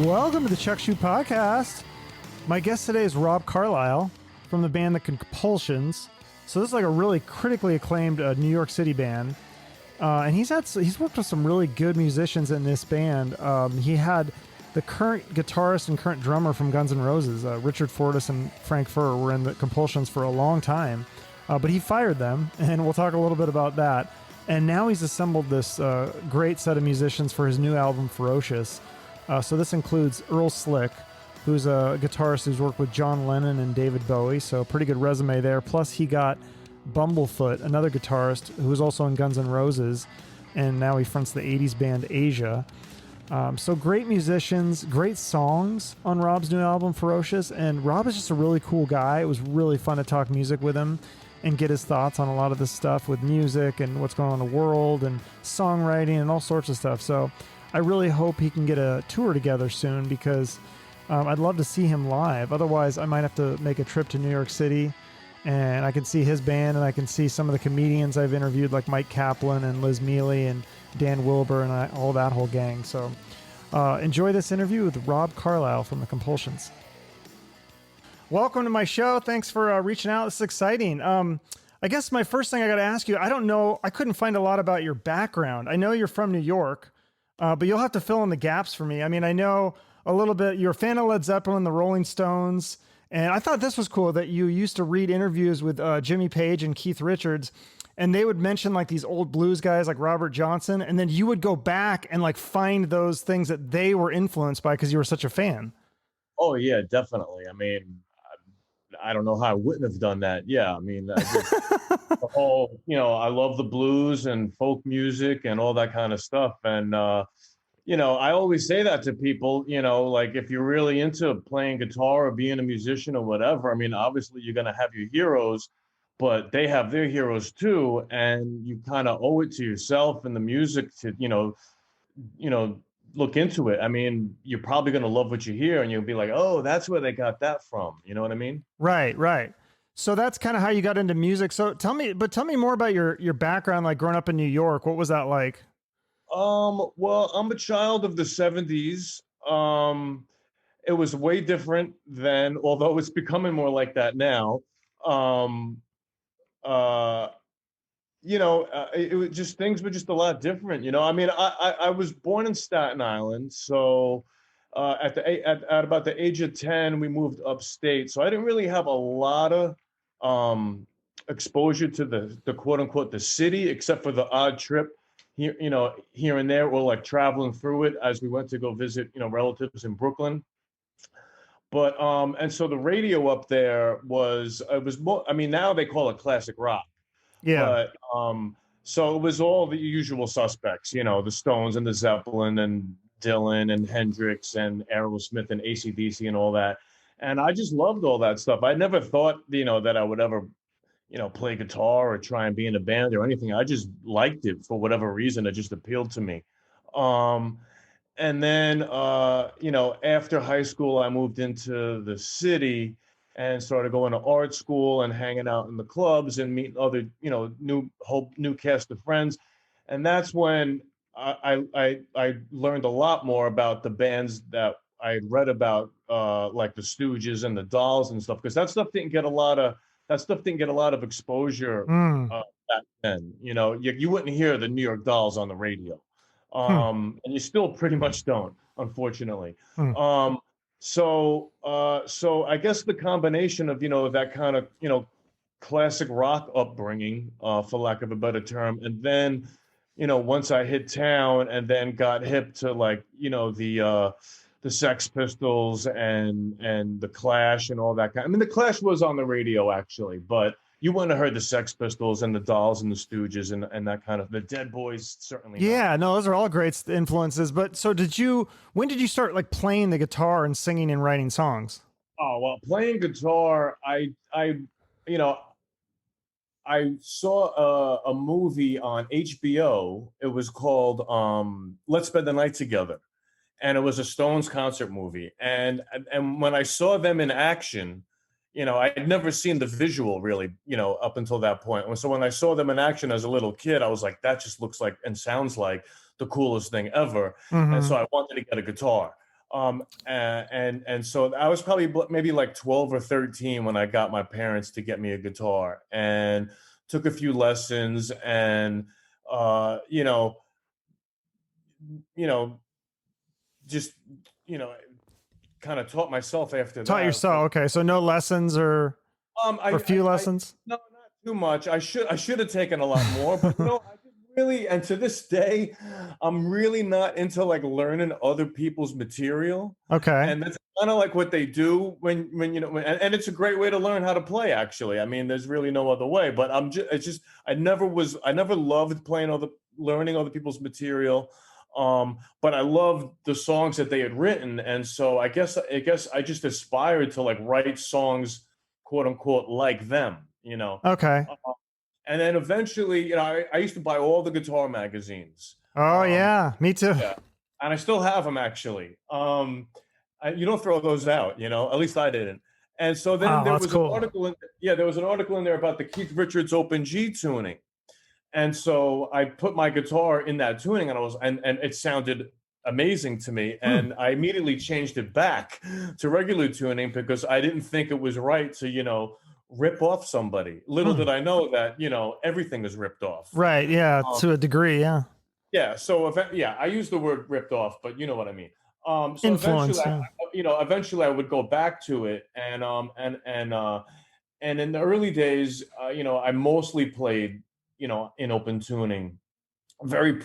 Welcome to the Chuck Shoe Podcast. My guest today is Rob Carlyle from the band The Compulsions. So this is like a really critically acclaimed New York City band. And he's worked with some really good musicians in this band. He had the current guitarist and current drummer from Guns N' Roses, Richard Fortus and Frank Ferrer, were in the Compulsions for a long time. But he fired them, and we'll talk a little bit about that. And now he's assembled this great set of musicians for his new album, Ferocious. So this includes Earl Slick, who's a guitarist who's worked with John Lennon and David Bowie, so pretty good resume there. Plus he got Bumblefoot, another guitarist who was also in Guns N' Roses, and now he fronts the 80s band Asia. So great musicians, great songs on Rob's new album, Ferocious, and Rob is just a really cool guy. It was really fun to talk music with him and get his thoughts on a lot of this stuff with music and what's going on in the world and songwriting and all sorts of stuff. So I really hope he can get a tour together soon because I'd love to see him live. Otherwise, I might have to make a trip to New York City and I can see his band and I can see some of the comedians I've interviewed like Mike Kaplan and Liz Mealy and Dan Wilbur and all that whole gang. So enjoy this interview with Rob Carlyle from The Compulsions. Welcome to my show. Thanks for reaching out. This is exciting. I guess my first thing I got to ask you, I don't know, I couldn't find a lot about your background. I know you're from New York. But you'll have to fill in the gaps for me. I mean, I know a little bit, you're a fan of Led Zeppelin, the Rolling Stones, and I thought this was cool that you used to read interviews with Jimmy Page and Keith Richards, and they would mention like these old blues guys like Robert Johnson, and then you would go back and like find those things that they were influenced by because you were such a fan. Oh, yeah, definitely. I mean, I don't know how I wouldn't have done that. Yeah, I mean, the whole, I love the blues and folk music and all that kind of stuff. And, I always say that to people, like if you're really into playing guitar or being a musician or whatever, I mean, obviously you're going to have your heroes, but they have their heroes too. And you kind of owe it to yourself and the music to, look into it. I mean, you're probably going to love what you hear and you'll be like, oh, that's where they got that from. You know what I mean? Right. So that's kind of how you got into music. So tell me more about your background, like growing up in New York. What was that like? Well, I'm a child of the 70s. It was way different then, although it's becoming more like that now. It was just, things were just a lot different. I mean, I was born in Staten Island, so at about the age of 10, we moved upstate. So I didn't really have a lot of exposure to the quote unquote the city, except for the odd trip here and there, or like traveling through it as we went to go visit relatives in Brooklyn. But and so the radio up there was more. I mean, now they call it classic rock. Yeah. But so it was all the usual suspects, the Stones and the Zeppelin and Dylan and Hendrix and Aerosmith and AC/DC and all that. And I just loved all that stuff. I never thought, that I would ever, play guitar or try and be in a band or anything. I just liked it for whatever reason. It just appealed to me. And then, after high school, I moved into the city and started going to art school and hanging out in the clubs and meeting other, new cast of friends. And that's when I learned a lot more about the bands that I had read about, like the Stooges and the Dolls and stuff, because that stuff didn't get a lot of exposure back then. You wouldn't hear the New York Dolls on the radio, and you still pretty much don't, unfortunately. So I guess the combination of, that kind of, classic rock upbringing, for lack of a better term. And then, once I hit town and then got hip to like, the Sex Pistols and the Clash and all that kind. I mean, the Clash was on the radio actually, but you wouldn't have heard the Sex Pistols and the Dolls and the Stooges and that kind of, the Dead Boys certainly. Yeah, no, those are all great influences. But so when did you start like playing the guitar and singing and writing songs? Oh, well, playing guitar, I saw a movie on HBO. It was called Let's Spend the Night Together. And it was a Stones concert movie. And when I saw them in action, I had never seen the visual really, up until that point. And so when I saw them in action as a little kid, I was like, that just looks like and sounds like the coolest thing ever. And so I wanted to get a guitar. And so I was probably maybe like 12 or 13 when I got my parents to get me a guitar, and took a few lessons, and you know, you know, just you know, kind of taught myself after Taught that. yourself. Okay, so no lessons or a few lessons. No, not too much. I should have taken a lot more, but I did really, and to this day, I'm really not into like learning other people's material. Okay. And that's kind of like what they do when and it's a great way to learn how to play, actually. I mean, there's really no other way, but I never loved learning other people's material. But I loved the songs that they had written. And so I guess I just aspired to like write songs, quote unquote, like them. Okay. And then eventually, I used to buy all the guitar magazines. Oh yeah, me too. Yeah, and I still have them, actually. You don't throw those out, at least I didn't. And so then there was cool. an article there was an article in there about the Keith Richards Open G tuning. And so I put my guitar in that tuning, and it sounded amazing to me. And I immediately changed it back to regular tuning because I didn't think it was right to, rip off somebody. Little did I know that, everything is ripped off. Right. Yeah. To a degree. Yeah. Yeah. So I use the word ripped off, but you know what I mean. So Influence. eventually I would go back to it, and in the early days, I mostly played, in open tuning, very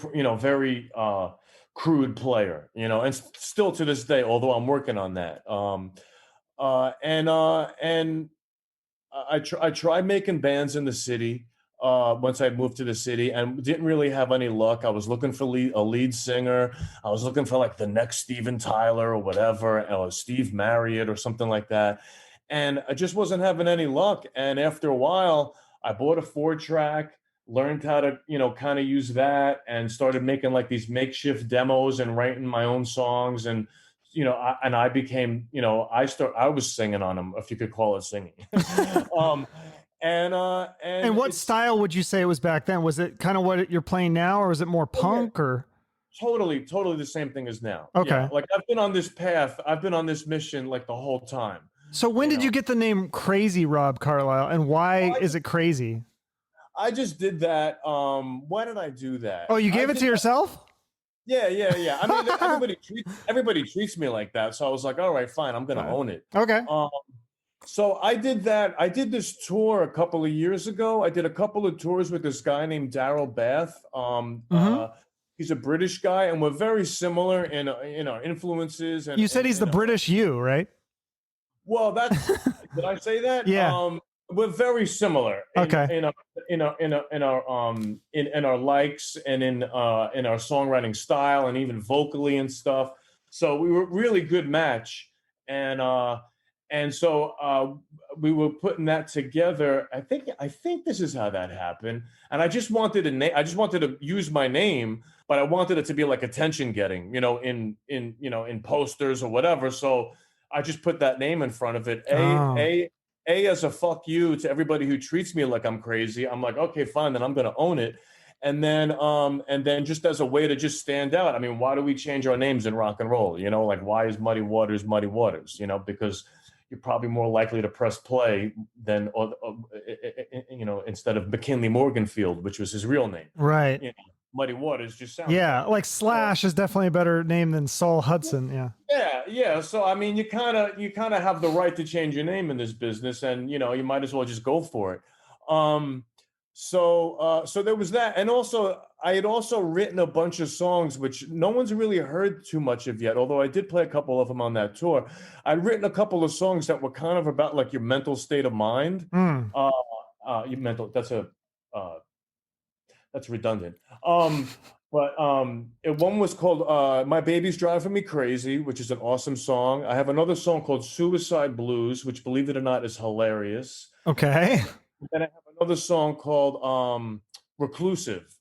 crude player, and still to this day, although I'm working on that. And I tried making bands in the city once I moved to the city, and didn't really have any luck. I was looking for a lead singer. I was looking for like the next Steven Tyler or whatever, or Steve Marriott or something like that. And I just wasn't having any luck. And after a while, I bought a 4-track, learned how to, kind of use that, and started making like these makeshift demos and writing my own songs. And, I became, I was singing on them, if you could call it singing. And what style would you say it was back then? Was it kind of what you're playing now, or was it more punk or? Totally the same thing as now. Okay. Yeah, like I've been on this path, I've been on this mission like the whole time. So when did you get the name Crazy Rob Carlyle, and why is it crazy? I just did that. Why did I do that? Oh, you gave it to yourself? Yeah. I mean, everybody treats me like that. So I was like, all right, fine, I'm gonna own it. Okay. So I did that. I did this tour a couple of years ago. I did a couple of tours with this guy named Daryl Bath. He's a British guy, and we're very similar in our influences. And you said he's the British you, right? Well, did I say that? Yeah. We're very similar. In our likes, and in our songwriting style, and even vocally and stuff. So we were a really good match, and so we were putting that together. I think this is how that happened. And I just wanted to use my name, but I wanted it to be like attention getting, in posters or whatever. So I just put that name in front of it. A as a fuck you to everybody who treats me like I'm crazy. I'm like, okay, fine, then I'm gonna own it. And then just as a way to just stand out. I mean, why do we change our names in rock and roll? Like, why is Muddy Waters Muddy Waters? Because you're probably more likely to press play than, instead of McKinley Morganfield, which was his real name. Right. Muddy Waters just sounds. Yeah, like Slash is definitely a better name than Saul Hudson. Yeah. So I mean, you kind of have the right to change your name in this business, and you might as well just go for it. So there was that, and also I had also written a bunch of songs which no one's really heard too much of yet, although I did play a couple of them on that tour. I'd written a couple of songs that were kind of about like your mental state of mind. Your mental. That's redundant. But one was called "My Baby's Driving Me Crazy," which is an awesome song. I have another song called "Suicide Blues," which, believe it or not, is hilarious. Okay. Then I have another song called "Reclusive,"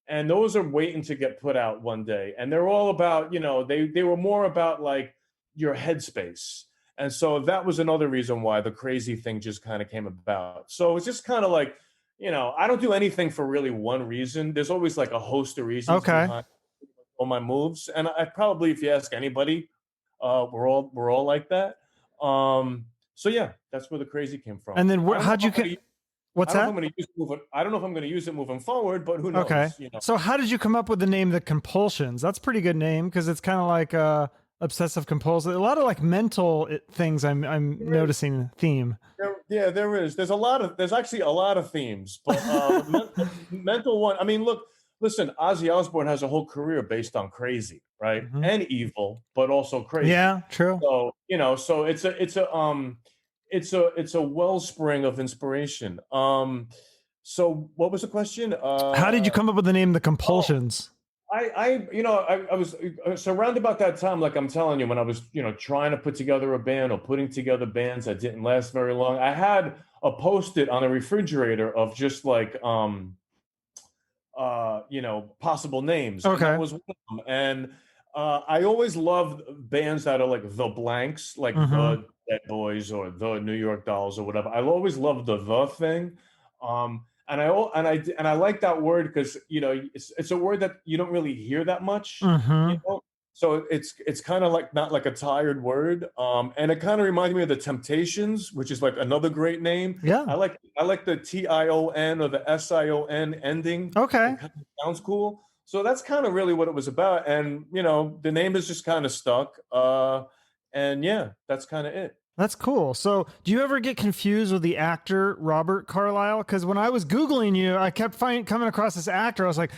and those are waiting to get put out one day. And they're all about, they were more about like your headspace. And so that was another reason why the crazy thing just kind of came about. So it's just kind of like, I don't do anything for really one reason. There's always like a host of reasons behind all my moves. And I probably, if you ask anybody, We're all like that. So yeah, that's where the crazy came from. And then how'd you what's that? I don't know if I'm going to use it moving forward, but who knows? Okay. You know? So how did you come up with the name The Compulsions? That's a pretty good name because it's kind of like obsessive compulsive. A lot of like mental things I'm noticing theme. There is. There's actually a lot of themes, but mental one. I mean, listen, Ozzy Osbourne has a whole career based on crazy, right? Mm-hmm. And evil, but also crazy. Yeah, true. So, so it's a wellspring of inspiration. So what was the question? How did you come up with the name The Compulsions? I was surrounded about that time, like I'm telling you, when I was, trying to put together a band or putting together bands that didn't last very long. I had a Post-it on a refrigerator of just like, possible names. Okay. And that was one of them. And I always loved bands that are like the blanks, like the Dead Boys or the New York Dolls or whatever. I always loved the thing. And I like that word because it's a word that you don't really hear that much. So it's kind of like not like a tired word. And it kind of reminded me of the Temptations, which is like another great name. Yeah. I like the TION or the SION ending. Okay. It kind of sounds cool. So that's kind of really what it was about. And the name is just kind of stuck. And yeah, that's kind of it. That's cool. So do you ever get confused with the actor Robert Carlyle? Because when I was Googling you, I kept coming across this actor. I was like,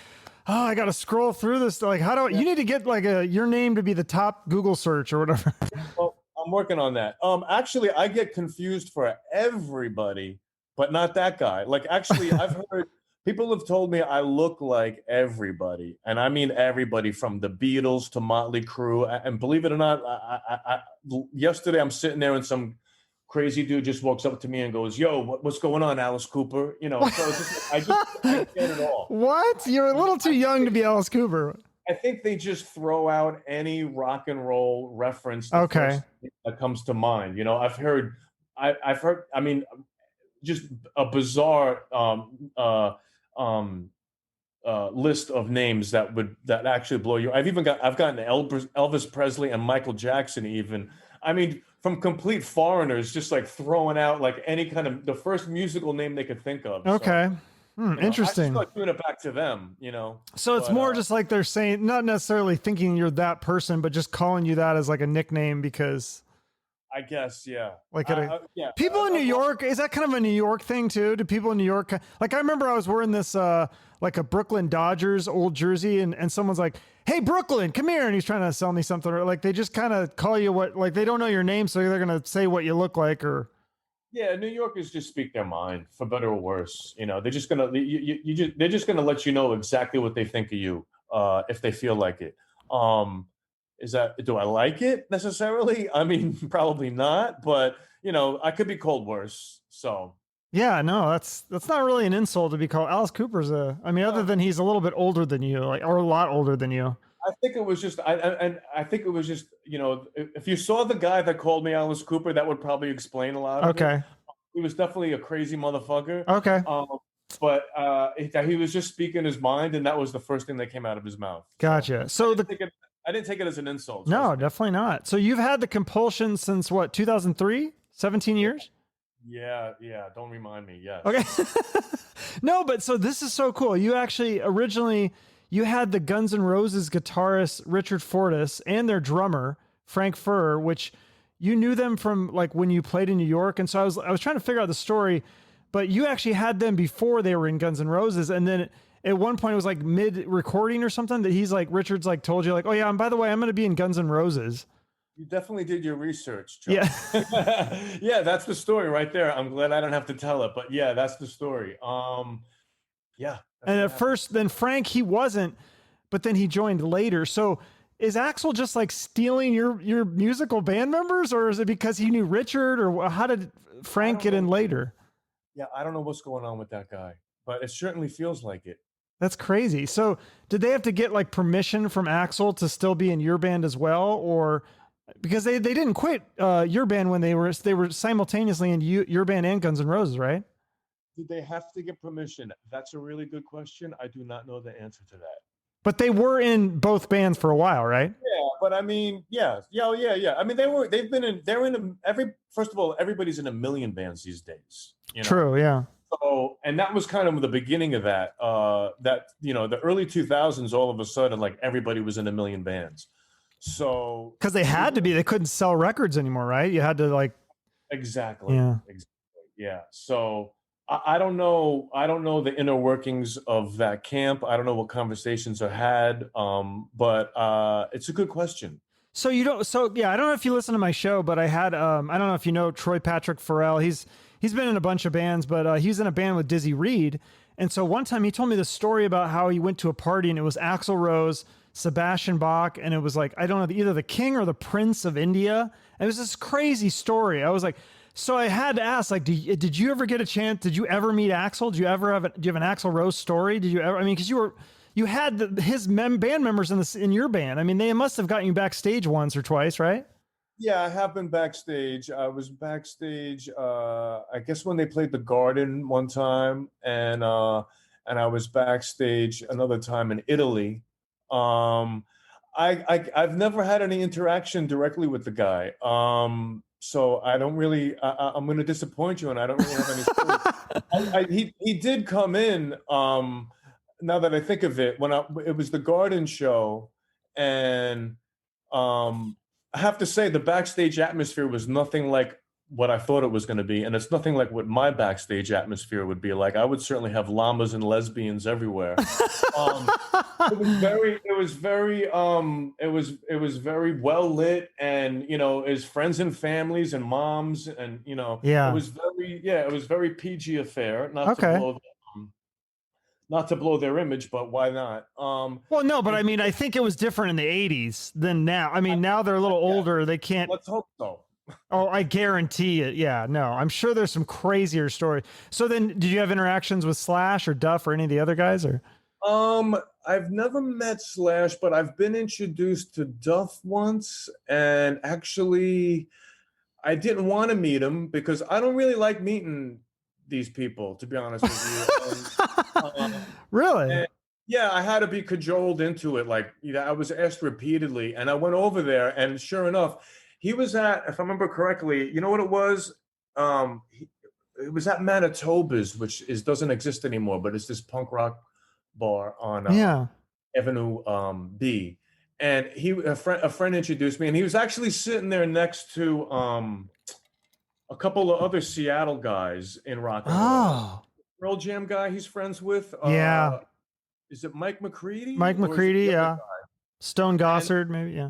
oh, I got to scroll through this. Like, you need to get like your name to be the top Google search or whatever. Well, I'm working on that. Actually, I get confused for everybody, but not that guy. Like, actually, I've heard people have told me I look like everybody, and I mean everybody from the Beatles to Motley Crue. And believe it or not, yesterday I'm sitting there and some crazy dude just walks up to me and goes, "Yo, what's going on, Alice Cooper?" So it's just I get it all. What? You're a little too young to be Alice Cooper. I think they just throw out any rock and roll reference that comes to mind. I've heard. I mean, just a bizarre list of names that actually blow you. I've gotten Elvis Presley and Michael Jackson even. I mean, from complete foreigners, just like throwing out like any kind of the first musical name they could think of. Okay. Interesting. I start doing it back to them, So it's more just like they're saying, not necessarily thinking you're that person, but just calling you that as like a nickname because. I guess, yeah. Like people in New York, is that kind of a New York thing too? Do people in New York, like I remember I was wearing this like a Brooklyn Dodgers old jersey and someone's like, "Hey Brooklyn, come here," and he's trying to sell me something, or like they just kind of call you like they don't know your name, so they're gonna say what you look like, or. Yeah, New Yorkers just speak their mind, for better or worse. They're just gonna they're just gonna let you know exactly what they think of you if they feel like it. Do I like it necessarily? I mean, probably not, but I could be called worse. So yeah, no, that's not really an insult to be called. Alice Cooper's other than he's a little bit older than you, like, or a lot older than you. I think it was just, I think it was just, if you saw the guy that called me Alice Cooper, that would probably explain a lot of it. He was definitely a crazy motherfucker. Okay. But he was just speaking his mind, and that was the first thing that came out of his mouth. Gotcha. So I didn't take it as an insult. No, definitely not. So you've had the Compulsion since what, 2003? 17 years? Yeah. Don't remind me. Yes. Okay. No, but so this is so cool. You actually originally you had the Guns N' Roses guitarist Richard Fortus and their drummer Frank Ferrer, which you knew them from like when you played in New York. And so I was trying to figure out the story, but you actually had them before they were in Guns N' Roses, and then at one point it was like mid recording or something that he's like, Richard's like told you like, "Oh yeah, and by the way, I'm going to be in Guns N' Roses." You definitely did your research, Joe. Yeah. Yeah, that's the story right there. I'm glad I don't have to tell it, but yeah, that's the story. Yeah. And at first, then Frank, he wasn't, but then he joined later. So is Axl just like stealing your musical band members, or is it because he knew Richard, or how did Frank get in later? Yeah, I don't know what's going on with that guy, but it certainly feels like it. That's crazy. So did they have to get like permission from Axl to still be in your band as well? Or because they didn't quit your band when they were simultaneously in your band and Guns N' Roses, right? Did they have to get permission? That's a really good question. I do not know the answer to that. But they were in both bands for a while, right? Yeah, but I mean, yeah. I mean, first of all, everybody's in a million bands these days, you know. True, yeah. So, and that was kind of the beginning of that. The early 2000s, all of a sudden, like everybody was in a million bands. So, Because they had to be. They couldn't sell records anymore, right? You had to like. exactly, Yeah. exactly, yeah. So I don't know. I don't know the inner workings of that camp. I don't know what conversations are had. But it's a good question. So you don't. So yeah, I don't know if you listen to my show, but I had. I don't know if you know Troy Patrick Ferrer. He's been in a bunch of bands, but he's in a band with Dizzy Reed. And so one time he told me the story about how he went to a party and it was Axl Rose, Sebastian Bach, and it was like, I don't know, either the king or the prince of India. And it was this crazy story. I was like, so I had to ask, like, did you ever get a chance? Did you ever meet Axl? Do you have an Axl Rose story? Did you ever? I mean, because you had his band members in your band. I mean, they must have gotten you backstage once or twice, right? Yeah, I have been backstage. I was backstage, I guess when they played the Garden one time, and I was backstage another time in Italy. Um, I've never had any interaction directly with the guy. So I don't really. I'm going to disappoint you, and I don't really have any stories. He did come in. Now that I think of it, it was the Garden show, and I have to say the backstage atmosphere was nothing like what I thought it was going to be, and it's nothing like what my backstage atmosphere would be like. I would certainly have llamas and lesbians everywhere. It was very well lit, and his friends and families and moms, and Yeah. it was very PG affair. Okay. Not to blow their image, but why not? Well, no, but I mean, I think it was different in the 80s than now. I mean, now they're a little older. They can't. Let's hope so. Oh, I guarantee it. Yeah, no, I'm sure there's some crazier stories. So then, did you have interactions with Slash or Duff or any of the other guys? Or I've never met Slash, but I've been introduced to Duff once, and actually, I didn't want to meet him because I don't really like meeting these people, to be honest with you. really? Yeah, I had to be cajoled into it. Like, I was asked repeatedly, and I went over there, and sure enough, he was at, if I remember correctly, you know what it was? It was at Manitoba's, which doesn't exist anymore, but it's this punk rock bar on Avenue B. And a friend introduced me, and he was actually sitting there next to a couple of other Seattle guys in rock and roll. Oh, Pearl Jam guy he's friends with. Yeah. Is it Mike McCready? Mike Or is it McCready, the other yeah. guy? Stone Gossard, maybe, yeah.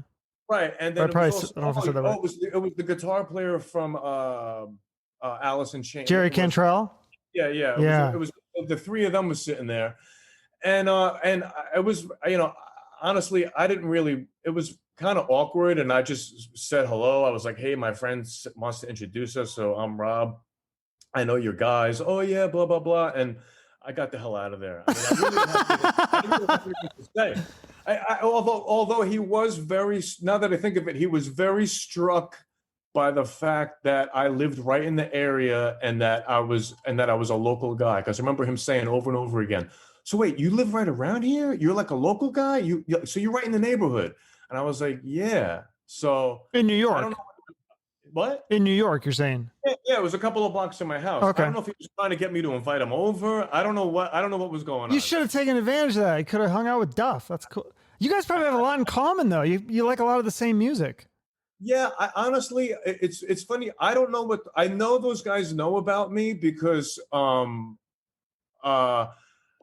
Right, and then I it probably was I don't know if I said that right. it was the guitar player from Alice in Chains. Jerry Cantrell. Yeah. It was the three of them was sitting there, and it was, honestly, I didn't really. It was kind of awkward, and I just said hello. I was like, "Hey, my friend wants to introduce us, so I'm Rob. I know your guys. Oh yeah, blah blah blah." And I got the hell out of there. I mean, I didn't have anything to say. Although he was very, now that I think of it, he was very struck by the fact that I lived right in the area and that I was a local guy. Because I remember him saying over and over again, "So wait, you live right around here? You're like a local guy? So you're right in the neighborhood?" And I was like, "Yeah." So in New York. I don't know. What? In New York, you're saying? Yeah, it was a couple of blocks from my house. Okay. I don't know if he was trying to get me to invite him over. I don't know what was going on. You should have taken advantage of that. You could have hung out with Duff. That's cool. You guys probably have a lot in common, though. You like a lot of the same music. Yeah, honestly, it's funny. I don't know I know those guys know about me because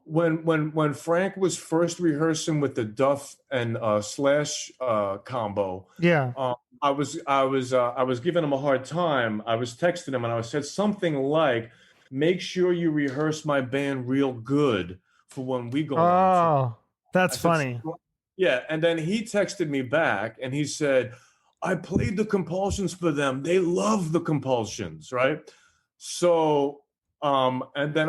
when Frank was first rehearsing with the Duff and Slash combo, yeah, I was giving him a hard time. I was texting him and I said something like, "Make sure you rehearse my band real good for when we go on." Oh, that's funny. Yeah, and then he texted me back and he said, "I played the Compulsions for them. They love the Compulsions," right? So, and then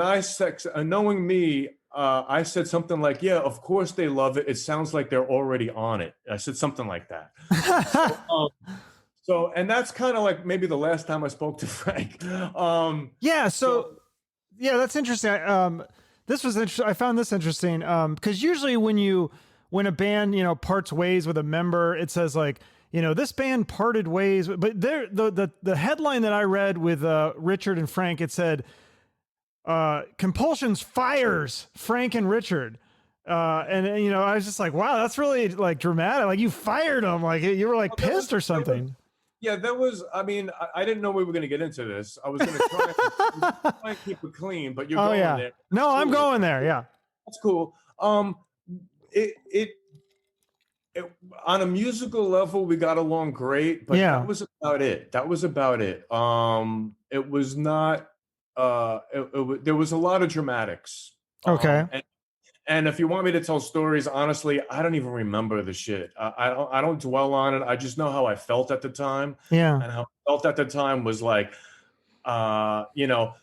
knowing me, I said something like, "Yeah, of course they love it. It sounds like they're already on it." I said something like that. So, and that's kind of like maybe the last time I spoke to Frank. Yeah. So yeah, that's interesting. This was interesting. I found this interesting because usually when you when a band, you know, parts ways with a member, it says like, you know, this band parted ways. But there, the headline that I read with Richard and Frank, it said, Compulsions fires Frank and Richard. And you know, I was just like, wow, that's really like dramatic. Like you fired them, like you were like pissed or something. That was, I mean, I didn't know we were going to get into this. I was going to try and keep it clean, but you're going there. No, cool. I'm going there. Yeah. That's cool. It on a musical level, we got along great, but that was about it. That was about it. It was not, there was a lot of dramatics. Okay. And if you want me to tell stories, honestly, I don't even remember the shit. I don't dwell on it. I just know how I felt at the time. Yeah. And how I felt at the time was like, you know,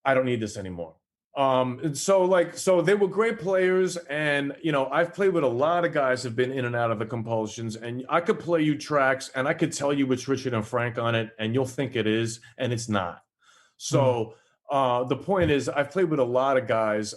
I don't need this anymore. So they were great players, and you know, I've played with a lot of guys who've been in and out of the Compulsions, and I could play you tracks and I could tell you it's Richard and Frank on it, and you'll think it is, and it's not. So the point is, I've played with a lot of guys.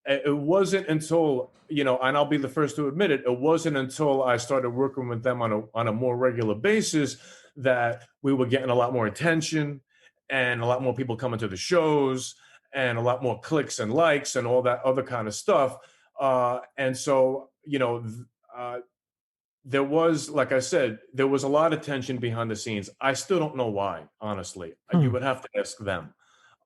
It wasn't until, you know, and I'll be the first to admit it, it wasn't until I started working with them on a more regular basis that we were getting a lot more attention and a lot more people coming to the shows and a lot more clicks and likes and all that other kind of stuff. And so, you know, there was, like I said, there was a lot of tension behind the scenes. I still don't know why, honestly. You would have to ask them.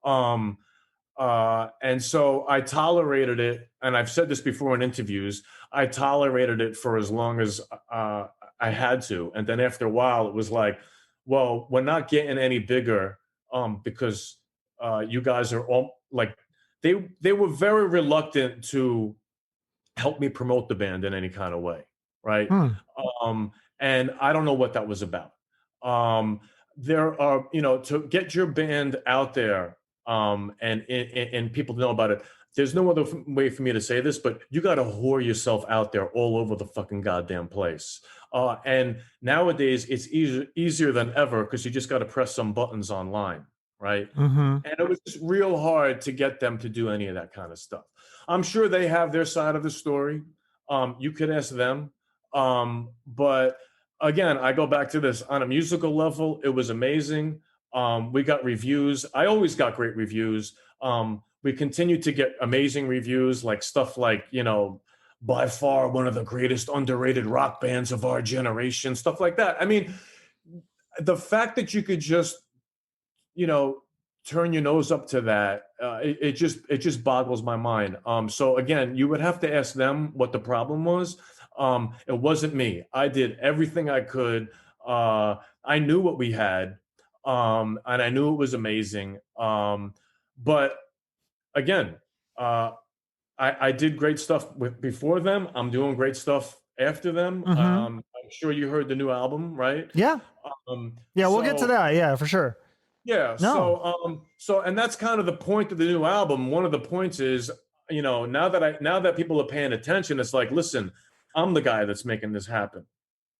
And so I tolerated it, and I've said this before in interviews, I tolerated it for as long as I had to. And then after a while, it was like, well, we're not getting any bigger because you guys are all like, they were very reluctant to help me promote the band in any kind of way, right? And I don't know what that was about. There are, you know, to get your band out there, and people know about it. There's no other way for me to say this, but you got to whore yourself out there all over the fucking goddamn place. And nowadays it's easier than ever because you just got to press some buttons online, right? And it was just real hard to get them to do any of that kind of stuff. I'm sure they have their side of the story. You could ask them. But again, I go back to this on a musical level. It was amazing. We got reviews. I always got great reviews. We continue to get amazing reviews, like stuff like, you know, by far one of the greatest underrated rock bands of our generation, stuff like that. I mean, the fact that you could just, you know, turn your nose up to that, it just boggles my mind. So again, you would have to ask them what the problem was. It wasn't me. I did everything I could. I knew what we had. And I knew it was amazing. But again, I did great stuff before them. I'm doing great stuff after them. I'm sure you heard the new album, right? Yeah. We'll get to that. Yeah, for sure. Yeah. No. So, and that's kind of the point of the new album. One of the points is, you know, now that people are paying attention, it's like, listen, I'm the guy that's making this happen.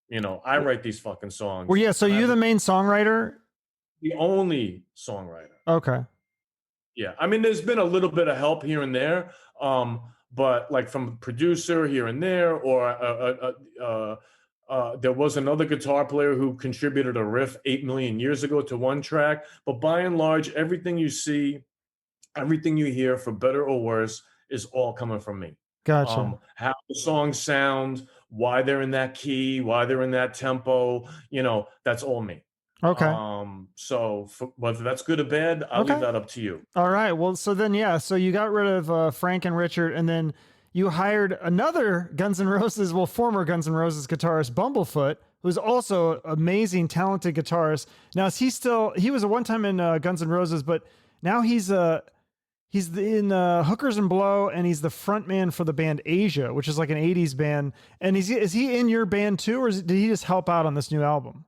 You know, I write these fucking songs. Well, yeah. So you're the main songwriter? The only songwriter. Okay. Yeah. I mean, there's been a little bit of help here and there. But like from a producer here and there, or there was another guitar player who contributed a riff 8 million years ago to one track. But by and large, everything you see, everything you hear, for better or worse, is all coming from me. Gotcha. How the songs sound, why they're in that key, why they're in that tempo, you know, that's all me. Okay. So whether that's good or bad, I'll leave that up to you. All right. Well, so then, yeah, so you got rid of Frank and Richard, and then you hired another Guns N' Roses, well, former Guns N' Roses guitarist, Bumblefoot, who's also amazing, talented guitarist. Now, he was a one time in Guns N' Roses, but now he's in Hookers and Blow, and he's the frontman for the band Asia, which is like an 80s band. And is he in your band too, or did he just help out on this new album?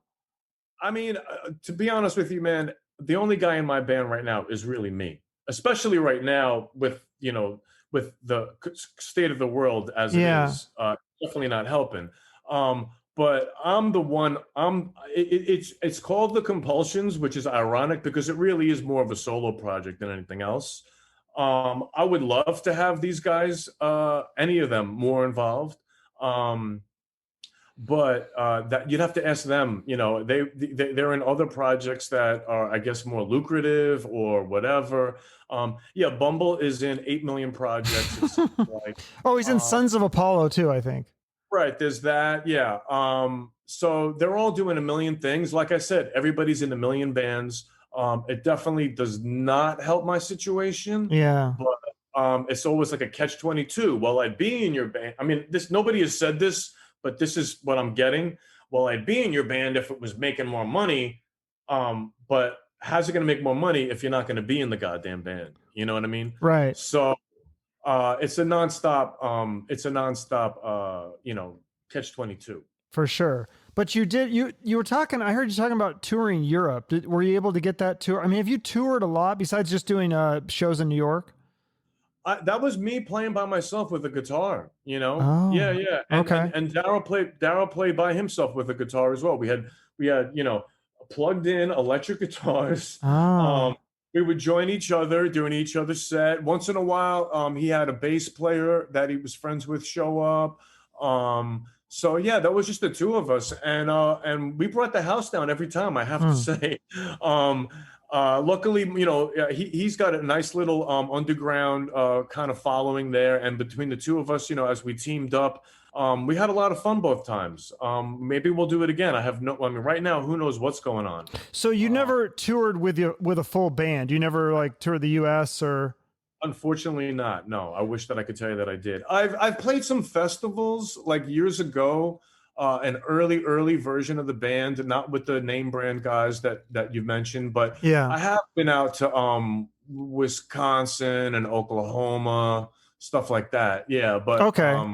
I mean, to be honest with you, man, the only guy in my band right now is really me, especially right now with the state of the world as it is. Definitely not helping. But I'm the one. It's called the Compulsions, which is ironic because it really is more of a solo project than anything else. I would love to have these guys, any of them, more involved. But that you'd have to ask them. You know, they're in other projects that are, I guess, more lucrative or whatever. Yeah, Bumble is in 8 million projects. It seems like. Oh, he's in Sons of Apollo too, I think. Right, there's that. Yeah. So they're all doing a million things. Like I said, everybody's in a million bands. It definitely does not help my situation. Yeah. But it's always like a catch-22. Well, I'd be in your band. I mean, this nobody has said this, but this is what I'm getting. Well, I'd be in your band if it was making more money. But how's it going to make more money if you're not going to be in the goddamn band? You know what I mean? Right. So it's a nonstop, catch-22. For sure. But you were talking, I heard you talking about touring Europe. Were you able to get that tour? I mean, have you toured a lot besides just doing shows in New York? That was me playing by myself with a guitar, you know? Oh, Yeah. And, okay. and Daryl played by himself with a guitar as well. We had, plugged in electric guitars. Oh, We would join each other during each other's set. Once in a while, he had a bass player that he was friends with show up. So yeah, that was just the two of us, and we brought the house down every time, I have to say. Luckily, he's got a nice little underground kind of following there, and between the two of us, as we teamed up, we had a lot of fun both times. Maybe we'll do it again. I mean, right now, who knows what's going on? so you never toured with a full band? You never like toured the U.S. or? Unfortunately not. No, I wish that I could tell you that I did. I've played some festivals like years ago, an early version of the band, not with the name brand guys that you mentioned, but Yeah. I have been out to Wisconsin and Oklahoma, stuff like that. Yeah, but Okay.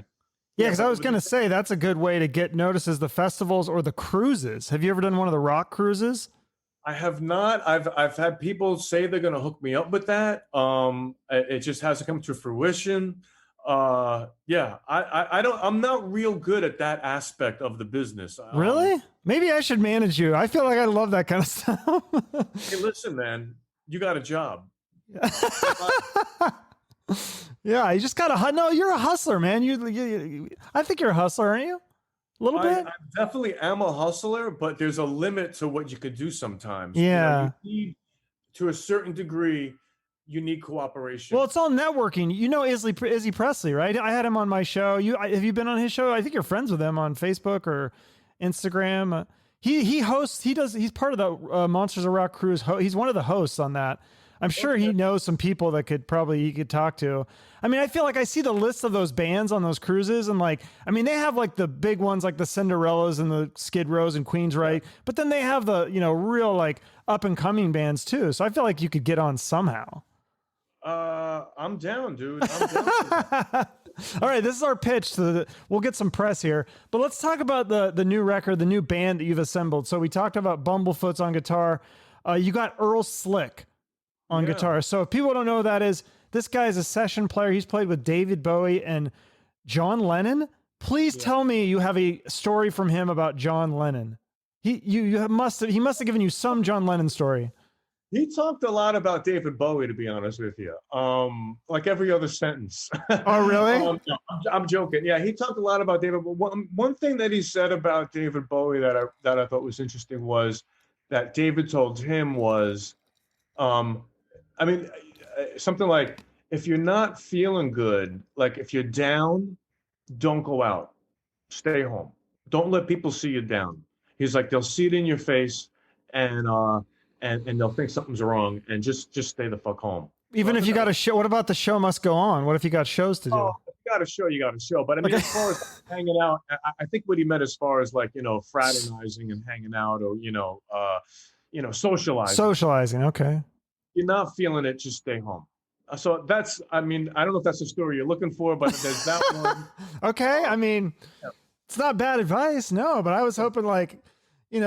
Yeah, because but I was going to say that's a good way to get noticed, is the festivals or the cruises. Have you ever done one of the rock cruises? I have not. I've had people say they're going to hook me up with that. It just hasn't come to fruition. Yeah, I don't. I'm not real good at that aspect of the business. Really? Maybe I should manage you. I feel like I love that kind of stuff. Hey, listen, man, you got a job. Yeah, you just gotta. No, you're a hustler, man. I think you're a hustler, aren't you? A little bit. I definitely am a hustler, but there's a limit to what you could do sometimes. Yeah. You need, to a certain degree, you need cooperation. Well, it's all networking. You know Izzy Presley, right? I had him on my show. Have you been on his show? I think you're friends with him on Facebook or Instagram. He hosts. He's part of the Monsters of Rock cruise. He's one of the hosts on that. I'm sure he knows some people that he could talk to. I mean, I feel like I see the list of those bands on those cruises, and like, I mean, they have like the big ones like the Cinderellas and the Skid Rows and Queens, right? But then they have the, real like up and coming bands too. So I feel like you could get on somehow. I'm down, dude. I'm down. All right, this is our pitch. We'll get some press here, but let's talk about the new record, the new band that you've assembled. So we talked about Bumblefoot's on guitar. You got Earl Slick on guitar. So if people don't know who that is, this guy is a session player. He's played with David Bowie and John Lennon. Please tell me you have a story from him about John Lennon. He must have given you some John Lennon story. He talked a lot about David Bowie, to be honest with you. Like every other sentence. Oh, really? No, I'm joking. Yeah, he talked a lot about David. One thing that he said about David Bowie that I thought was interesting was that David told him was, I mean, something like, if you're not feeling good, like if you're down, don't go out. Stay home. Don't let people see you down. He's like, they'll see it in your face, and they'll think something's wrong, and just stay the fuck home. Even if you got a show, what about the show must go on? What if you got shows to do? Oh, if you got a show, you got a show. But I mean, as far as hanging out, I think what he meant as far as like, fraternizing and hanging out, or socializing. Socializing, okay. You're not feeling it, just stay home. So that's, I mean, I don't know if that's the story you're looking for, but there's that one. Okay, I mean, it's not bad advice, no, but I was hoping like,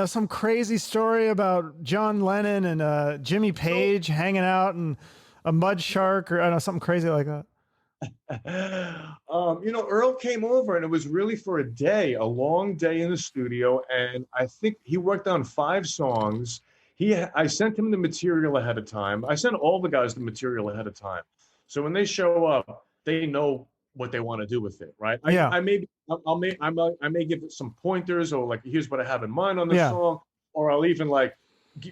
some crazy story about John Lennon and Jimmy Page hanging out and a mud shark, or I don't know, something crazy like that. Earl came over, and it was really for a long day in the studio, and I think he worked on 5 songs. I sent him the material ahead of time. I sent all the guys the material ahead of time. So when they show up, they know what they want to do with it, right? Yeah. I may give it some pointers, or like, here's what I have in mind on this Yeah. song, or I'll even like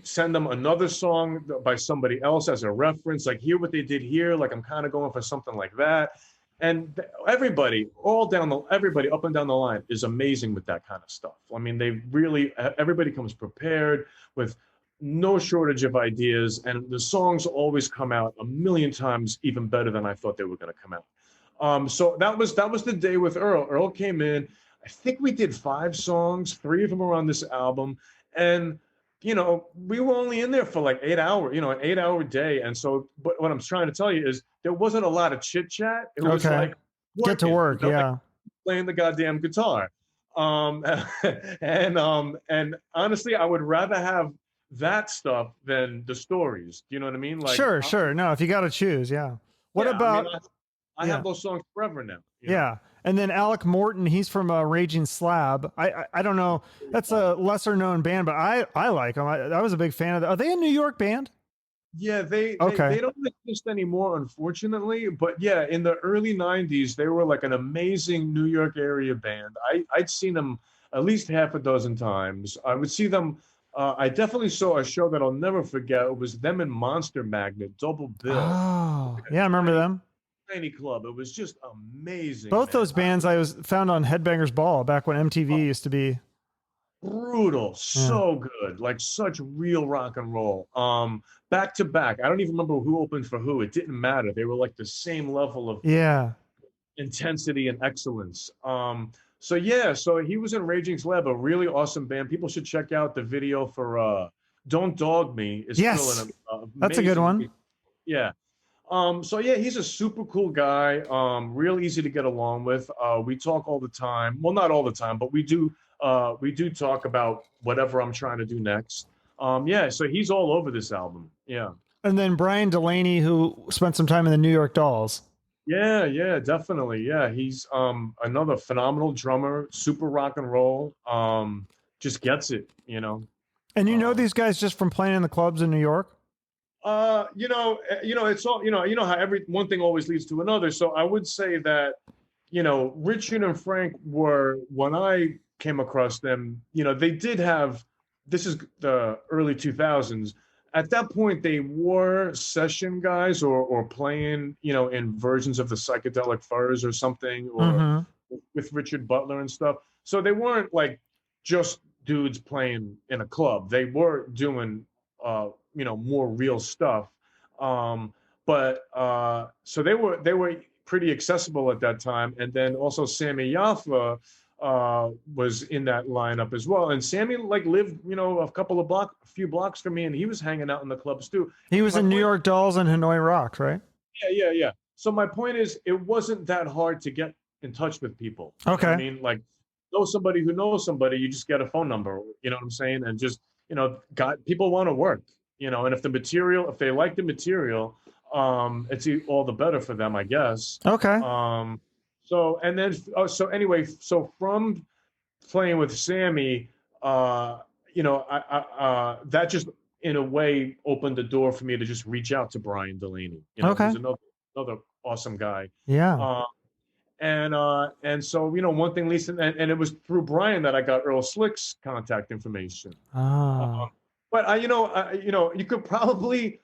send them another song by somebody else as a reference, like, hear what they did here, like I'm kind of going for something like that. And everybody up and down the line is amazing with that kind of stuff. I mean, everybody comes prepared with no shortage of ideas, and the songs always come out a million times even better than I thought they were going to come out. So that was the day with Earl. Earl came in. I think we did 5 songs. 3 of them were on this album, and we were only in there for like 8 hours. An 8-hour day. And so, but what I'm trying to tell you is there wasn't a lot of chit chat. It was like get to work, yeah, like playing the goddamn guitar. And honestly, I would rather have that stuff than the stories. Do you know what I mean? Like, sure. No, if you got to choose, yeah. What about? I have those songs forever now. Yeah. And then Alec Morton, he's from Raging Slab. I don't know. That's a lesser known band, but I like them. I was a big fan of them. Are they a New York band? Yeah, they don't exist anymore, unfortunately. But yeah, in the early 90s, they were like an amazing New York area band. I'd seen them at least half a dozen times. I would see them. I definitely saw a show that I'll never forget. It was them and Monster Magnet, double bill. Oh, yeah, I remember them. Tiny club. It was just amazing. Both those bands I was found on Headbangers Ball back when MTV used to be brutal. So good. Like such real rock and roll. Back to back. I don't even remember who opened for who. It didn't matter. They were like the same level of intensity and excellence. So he was in Raging Slab, a really awesome band. People should check out the video for Don't Dog Me. Yes, that's a good one. Yeah. He's a super cool guy, real easy to get along with. We talk all the time. Well, not all the time, but we do talk about whatever I'm trying to do next. So he's all over this album. Yeah. And then Brian Delaney, who spent some time in the New York Dolls. Yeah, definitely. Yeah, he's another phenomenal drummer, super rock and roll. Just gets it, And these guys just from playing in the clubs in New York? It's all, how one thing always leads to another. So I would say that, Richard and Frank were, when I came across them, they did have, this is the early 2000s. At that point, they were session guys or playing, in versions of the Psychedelic Furs or something, or with Richard Butler and stuff. So they weren't like just dudes playing in a club. They were doing, more real stuff. So they were pretty accessible at that time. And then also Sammy Yaffa was in that lineup as well. And Sammy lived, a few blocks from me, and he was hanging out in the clubs too. He was in New York Dolls and Hanoi Rocks, right? Yeah. So my point is, it wasn't that hard to get in touch with people. Okay. I mean, know somebody who knows somebody, you just get a phone number, you know what I'm saying? And just, people want to work, and if they like the material, it's all the better for them, I guess. Okay. So from playing with Sammy, that just in a way opened the door for me to just reach out to Brian Delaney. Okay. Who's another awesome guy. Yeah. And so, one thing leads to, and it was through Brian that I got Earl Slick's contact information. But you could probably,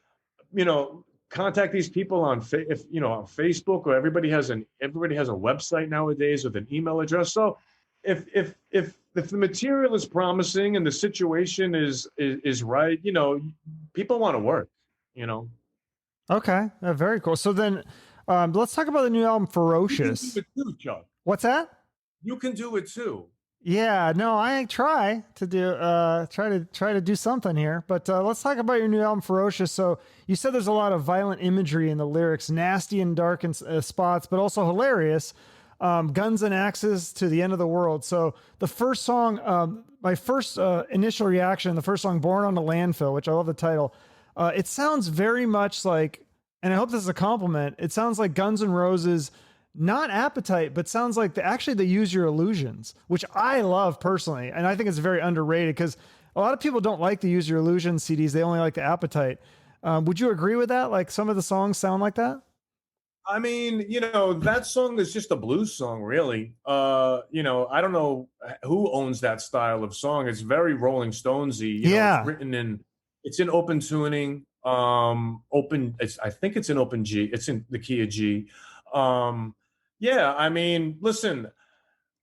contact these people on Facebook, or everybody has a website nowadays with an email address. So if the material is promising and the situation is right, people want to work, Okay. Very cool. So then let's talk about the new album, Ferocious. You can do it too, Chuck. What's that? You can do it too. Yeah, no, I try to do something here, but let's talk about your new album, Ferocious. So you said there's a lot of violent imagery in the lyrics, nasty and dark in spots, but also hilarious. Guns and axes to the end of the world. So the first song, my first initial reaction, the first song, Born on a Landfill, which I love the title. It sounds very much like, and I hope this is a compliment, it sounds like Guns N' Roses. Not Appetite, but sounds like they use Your Illusions, which I love personally. And I think it's very underrated because a lot of people don't like the Use Your Illusions CDs. They only like the Appetite. Would you agree with that? Like some of the songs sound like that? I mean, that song is just a blues song, really. I don't know who owns that style of song. It's very Rolling Stonesy. Yeah. It's in open tuning. I think it's in open G. It's in the key of G. Yeah, I mean, listen,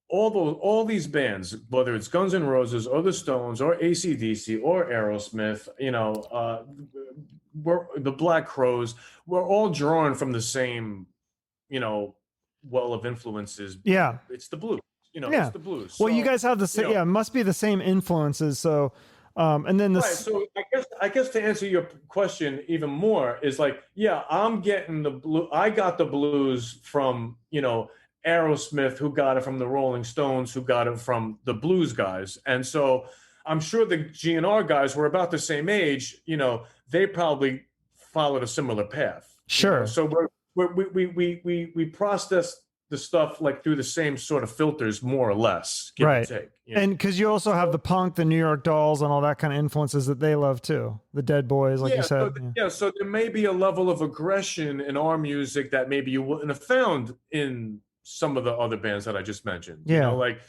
all these bands, whether it's Guns N' Roses or the Stones or AC/DC or Aerosmith, we're the Black Crowes, we're all drawn from the same, well of influences. Yeah. It's the blues. Yeah. It's the blues. Well, So, you guys have the same, yeah, it must be the same influences. So, and then right. So I guess to answer your question even more is like, yeah, I'm getting the blue. I got the blues from, Aerosmith, who got it from the Rolling Stones, who got it from the blues guys. And so I'm sure the GNR guys were about the same age, they probably followed a similar path. Sure. So we process the stuff like through the same sort of filters, more or less, give Right. or take. And because you also have the punk, the New York Dolls, and all that kind of influences that they love too. The Dead Boys, like you said. So there may be a level of aggression in our music that maybe you wouldn't have found in some of the other bands that I just mentioned. Yeah. And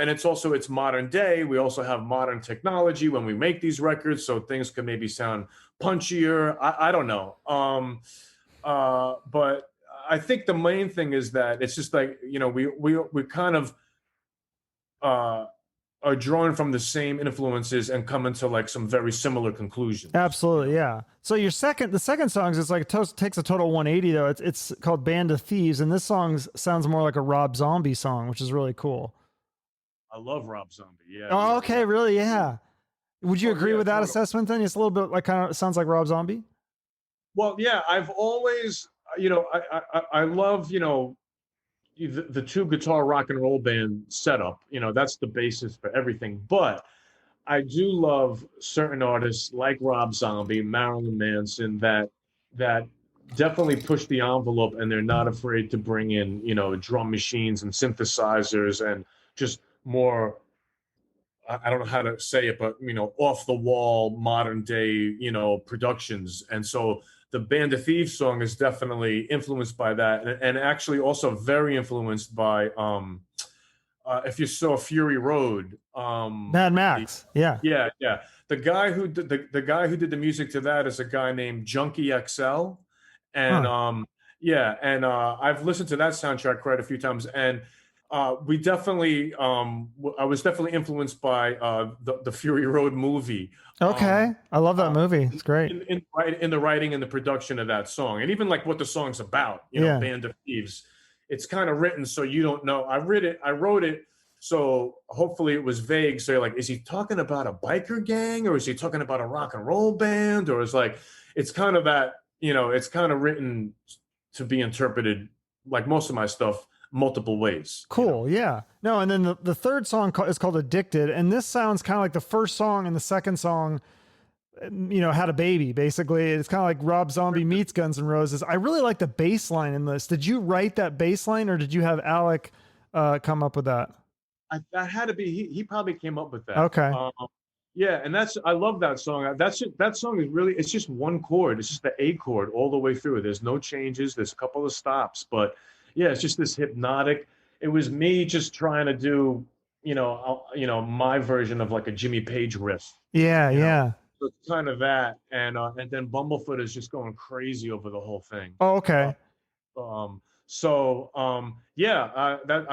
it's modern day. We also have modern technology when we make these records, so things can maybe sound punchier. I don't know. But I think the main thing is that it's just like, we kind of are drawn from the same influences and come into like some very similar conclusions. Absolutely, yeah. So the second song is like takes a total 180 though. It's called Band of Thieves, and this song sounds more like a Rob Zombie song, which is really cool. I love Rob Zombie. Yeah. Oh, okay, really? Yeah. Would you agree with that totally. assessment then? It's a little bit like kind of sounds like Rob Zombie. Well, yeah, I've always, I love, the two guitar rock and roll band setup. That's the basis for everything. But I do love certain artists like Rob Zombie, Marilyn Manson, that definitely push the envelope, and they're not afraid to bring in, drum machines and synthesizers and just more, I don't know how to say it, but, off the wall, modern day, productions. And so the Band of Thieves song is definitely influenced by that, and actually also very influenced by, if you saw Fury Road, Mad Max. Yeah. The guy who did the music to that is a guy named Junkie XL, and I've listened to that soundtrack quite a few times, and we definitely, I was definitely influenced by the Fury Road movie. Okay, I love that movie. It's great. In the writing and the production of that song, and even like what the song's about. Band of Thieves. It's kind of written so you don't know. I wrote it, so hopefully it was vague. So you're like, is he talking about a biker gang, or is he talking about a rock and roll band, or it's kind of that. It's kind of written to be interpreted, like most of my stuff, multiple ways. Cool. Yeah. No. And then the third song is called Addicted. And this sounds kind of like the first song, and the second song, had a baby, basically. It's kind of like Rob Zombie meets Guns N' Roses. I really like the bass line in this. Did you write that bass line, or did you have Alec come up with that? That had to be, he probably came up with that. Okay. Yeah. And I love that song. That song is really, it's just one chord. It's just the A chord all the way through. There's no changes. There's a couple of stops, but yeah, it's just this hypnotic. It was me just trying to do, my version of like a Jimmy Page riff. Yeah, yeah. So it's kind of that, and then Bumblefoot is just going crazy over the whole thing. Oh, okay. I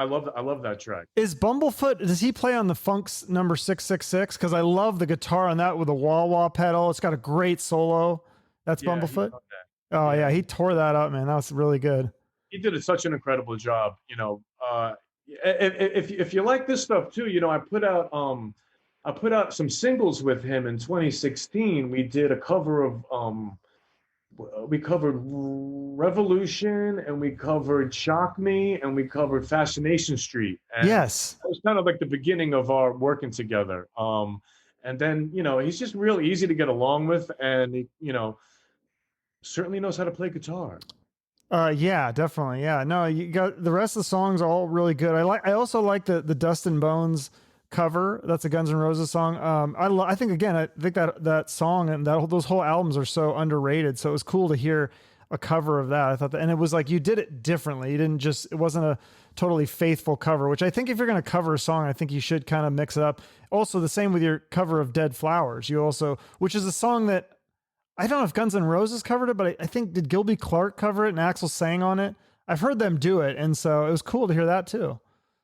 love that track. Is Bumblefoot? Does he play on the Funk's number 666? Because I love the guitar on that with a wah wah pedal. It's got a great solo. That's Bumblefoot. Oh yeah, he tore that up, man. That was really good. He did such an incredible job. If you like this stuff too, I put out some singles with him in 2016. We did a cover of we covered Revolution, and we covered Shock Me, and we covered Fascination Street. And yes, it was kind of like the beginning of our working together. And then he's just real easy to get along with, and he, certainly knows how to play guitar. Yeah, definitely. Yeah, no, you got the rest of the songs are all really good. I also like the Dust and Bones cover. That's a Guns N' Roses song. I think that song and those whole albums are so underrated. So it was cool to hear a cover of that. I thought that, and it was like you did it differently. You didn't just, it wasn't a totally faithful cover, which I think if you're going to cover a song, I think you should kind of mix it up. Also, the same with your cover of Dead Flowers. You also, which is a song that I don't know if Guns N' Roses covered it, but I think did Gilby Clarke cover it and Axl sang on it? I've heard them do it, and so it was cool to hear that too.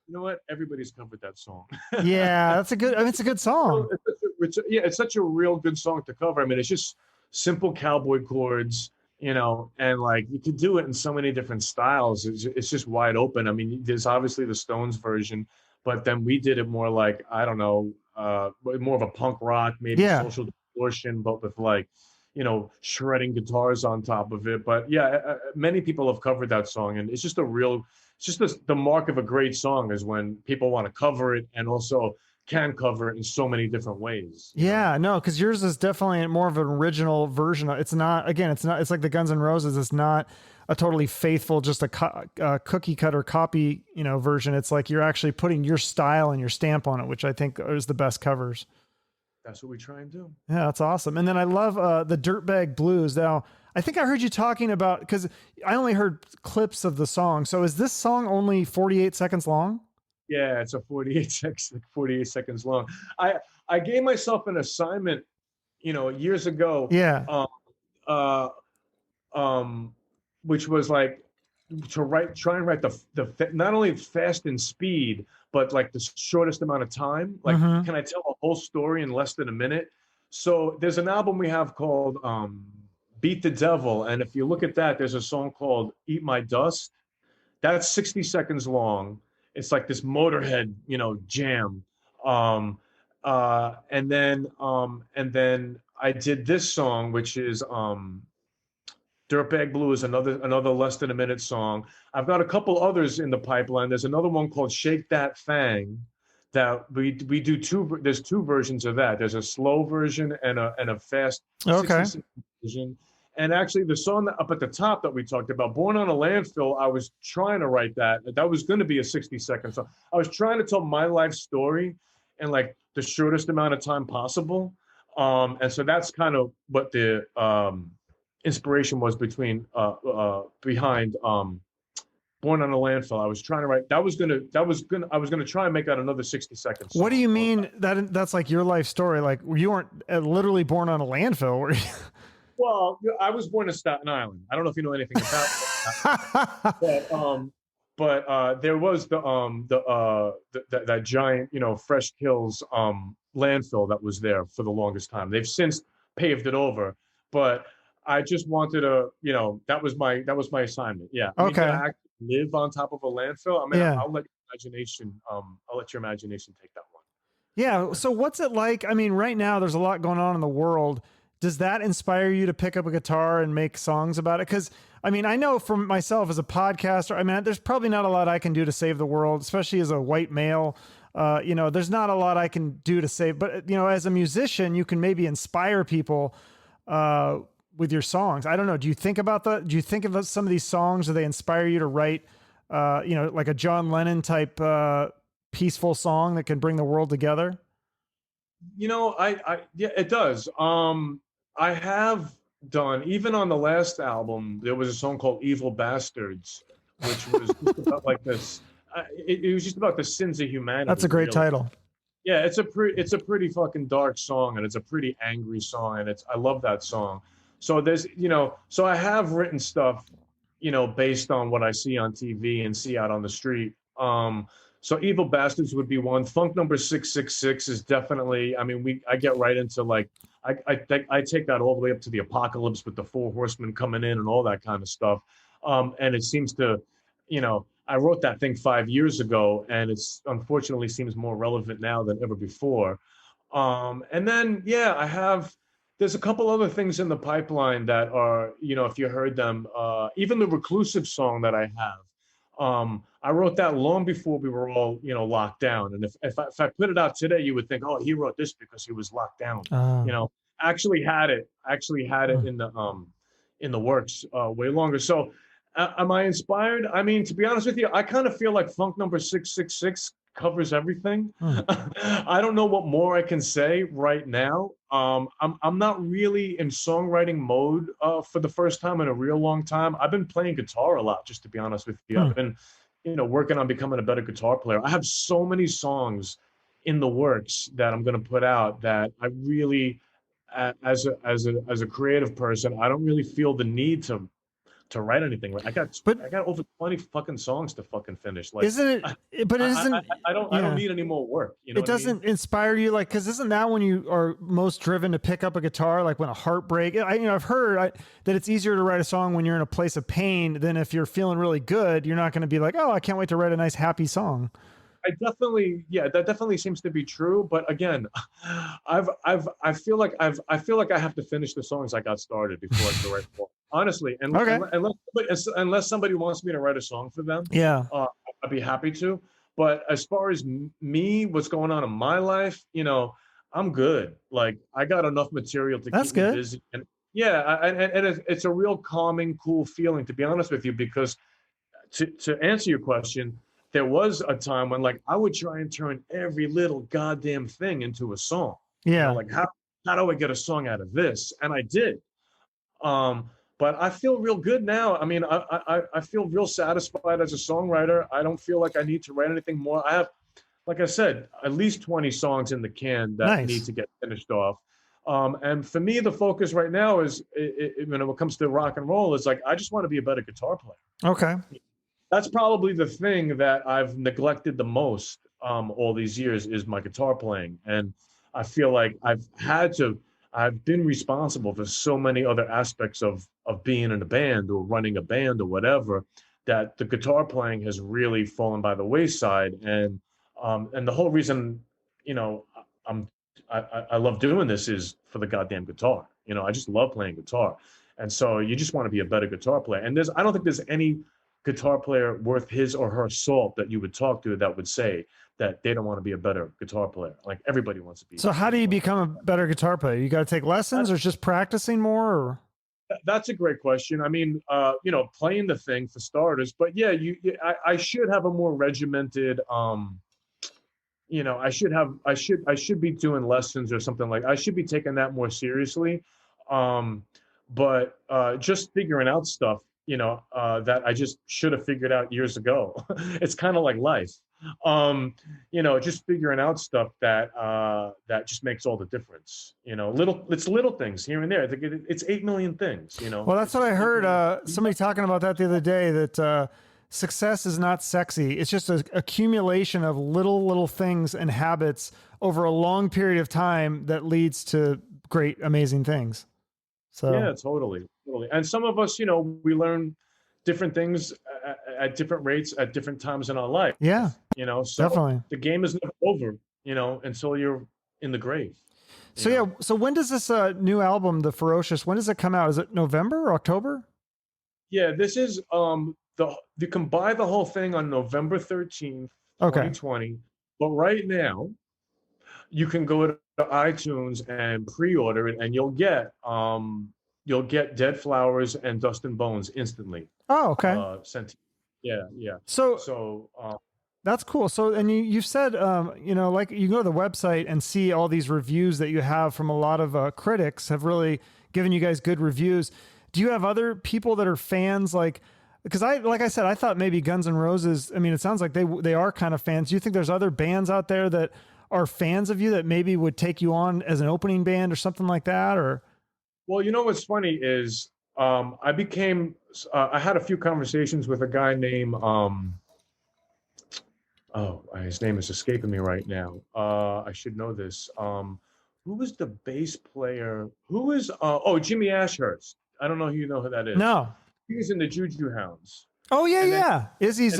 You know what? Everybody's covered that song. Yeah, that's a good. I mean, it's a good song. It's such a real good song to cover. I mean, it's just simple cowboy chords, you know, and like you could do it in so many different styles. It's just wide open. I mean, there's obviously the Stones version, but then we did it more like, I don't know, more of a punk rock, maybe Social Distortion, but with like, you know, shredding guitars on top of it. But yeah, many people have covered that song, and it's just the mark of a great song is when people want to cover it and also can cover it in so many different ways. Yeah, no, because yours is definitely more of an original version. It's not it's like the Guns N' Roses. It's not a totally faithful, just a cookie cutter copy, you know, version. It's like you're actually putting your style and your stamp on it, which I think is the best covers. That's what we try and do. Yeah, that's awesome. And then I love the Dirtbag Blues. Now, I think I heard you talking about, because I only heard clips of the song. So is this song only 48 seconds long? Yeah, it's a 48 seconds long. I gave myself an assignment, you know, years ago. Yeah. Which was like to try and write the not only fast in speed, but like the shortest amount of time. Like, can I tell a whole story in less than a minute? So there's an album we have called Beat the Devil. And if you look at that, there's a song called Eat My Dust. That's 60 seconds long. It's like this Motorhead, you know, jam. And then I did this song, which is Dirtbag Blue is another less than a minute song. I've got a couple others in the pipeline. There's another one called Shake That Thang that we do there's two versions of that. There's a slow version and a fast version. And actually the song up at the top that we talked about, Born on a Landfill, I was trying to write that. That was going to be a 60-second song. I was trying to tell my life story in like the shortest amount of time possible. And so that's kind of what the inspiration was behind Born on a Landfill. I was trying to write I was gonna try and make that another 60 seconds. What do you mean that's like your life story? Like you weren't literally born on a landfill, were you? Well, I was born in Staten Island. I don't know if you know anything about that. but there was that giant, you know, Fresh Kills landfill that was there for the longest time. They've since paved it over, but I just wanted to, you know, that was my assignment. Yeah. Okay. I actually live on top of a landfill. I mean, yeah. I'll let your imagination take that one. Yeah. So what's it like? I mean, right now there's a lot going on in the world. Does that inspire you to pick up a guitar and make songs about it? Because I mean, I know from myself as a podcaster, I mean, there's probably not a lot I can do to save the world, especially as a white male. You know, there's not a lot I can do to save, but you know, as a musician, you can maybe inspire people with your songs. I don't know. Do you think about do you think about some of these songs? Do they inspire you to write, you know, like a John Lennon type peaceful song that can bring the world together? You know, yeah, it does. I have done, even on the last album, there was a song called Evil Bastards, which was just about like this. It was just about the sins of humanity. That's a great title. Yeah, it's a pretty fucking dark song, and it's a pretty angry song, and I love that song. So there's, you know, so I have written stuff, you know, based on what I see on TV and see out on the street. So Evil Bastards would be one. Funk Number 666 is definitely, I mean, I get right into like, I take that all the way up to the apocalypse with the Four Horsemen coming in and all that kind of stuff. And it seems to, you know, I wrote that thing 5 years ago, and it's unfortunately seems more relevant now than ever before. And then, yeah, there's a couple other things in the pipeline that are, you know, if you heard them, even the Reclusive song that I have, I wrote that long before we were all, you know, locked down. And if I put it out today, you would think, oh, he wrote this because he was locked down. You know, actually had it in the works way longer. So am I inspired? I mean, to be honest with you, I kind of feel like Funk Number 666 covers everything. Hmm. I don't know what more I can say right now. I'm not really in songwriting mode for the first time in a real long time. I've been playing guitar a lot, just to be honest with you. Hmm. I've been, working on becoming a better guitar player. I have so many songs in the works that I'm going to put out that I really, as a creative person, I don't really feel the need to write anything. But I got over 20 fucking songs to fucking finish. Like, isn't it? But it isn't. I don't Yeah. need any more work. You know It what I mean? doesn't inspire you, like, because isn't that when you are most driven to pick up a guitar, like when a heartbreak? I've heard that it's easier to write a song when you're in a place of pain than if you're feeling really good. You're not going to be like, oh, I can't wait to write a nice happy song. That definitely seems to be true. But again, I feel like I have to finish the songs I got started before I can write more. Honestly, and Okay. unless somebody wants me to write a song for them, Yeah. I'd be happy to. But as far as me, what's going on in my life, I'm good. Like, I got enough material to That's keep me good. busy. And yeah, and it's a real calming, cool feeling, to be honest with you, because to answer your question, there was a time when, like, I would try and turn every little goddamn thing into a song. Yeah. Like, how do I get a song out of this? And I did. But I feel real good now. I mean, I feel real satisfied as a songwriter. I don't feel like I need to write anything more. I have, like I said, at least 20 songs in the can that Nice. need to get finished off. And for me, the focus right now is, when it comes to rock and roll, is like, I just want to be a better guitar player. Okay. That's probably the thing that I've neglected the most all these years, is my guitar playing. And I feel like I've been responsible for so many other aspects of being in a band or running a band or whatever, that the guitar playing has really fallen by the wayside. And the whole reason, I love doing this is for the goddamn guitar. I just love playing guitar. And so you just want to be a better guitar player. And I don't think there's any guitar player worth his or her salt that you would talk to that would say that they don't want to be a better guitar player. Like, everybody wants to be. So how do you become a better guitar player? You got to take lessons, or just practicing more? Or? That's a great question. I mean, playing the thing for starters, but yeah, I should have a more regimented, I should be doing lessons or something. Like, I should be taking that more seriously. But just figuring out stuff, that I just should have figured out years ago. It's kind of like life. Just figuring out stuff that just makes all the difference. It's little things here and there. It's 8 million things. Well, that's what I heard. Somebody talking about that the other day. That success is not sexy. It's just an accumulation of little things and habits over a long period of time that leads to great, amazing things. So yeah, totally. And some of us, we learn different things at different rates at different times in our life. Yeah, so definitely. The game is never over, until you're in the grave. So yeah, so when does this new album, The Ferocious, when does it come out? Is it November or October? Yeah, this is you can buy the whole thing on November 13th, 2020. But right now, you can go to iTunes and pre-order it, and you'll get Dead Flowers and Dust and Bones instantly. Oh, okay. Sent. Yeah. So that's cool. So, and you've said, like, you go to the website and see all these reviews that you have from a lot of critics have really given you guys good reviews. Do you have other people that are fans? Like I said, I thought maybe Guns N' Roses, I mean, it sounds like they are kind of fans. Do you think there's other bands out there that are fans of you that maybe would take you on as an opening band or something like that? Or? Well, what's funny is I had a few conversations with a guy named, his name is escaping me right now. I should know this. Who was the bass player? Who is, Jimmy Ashhurst. I don't know who that is. No. He was in the Juju Hounds. Oh, yeah. Izzy's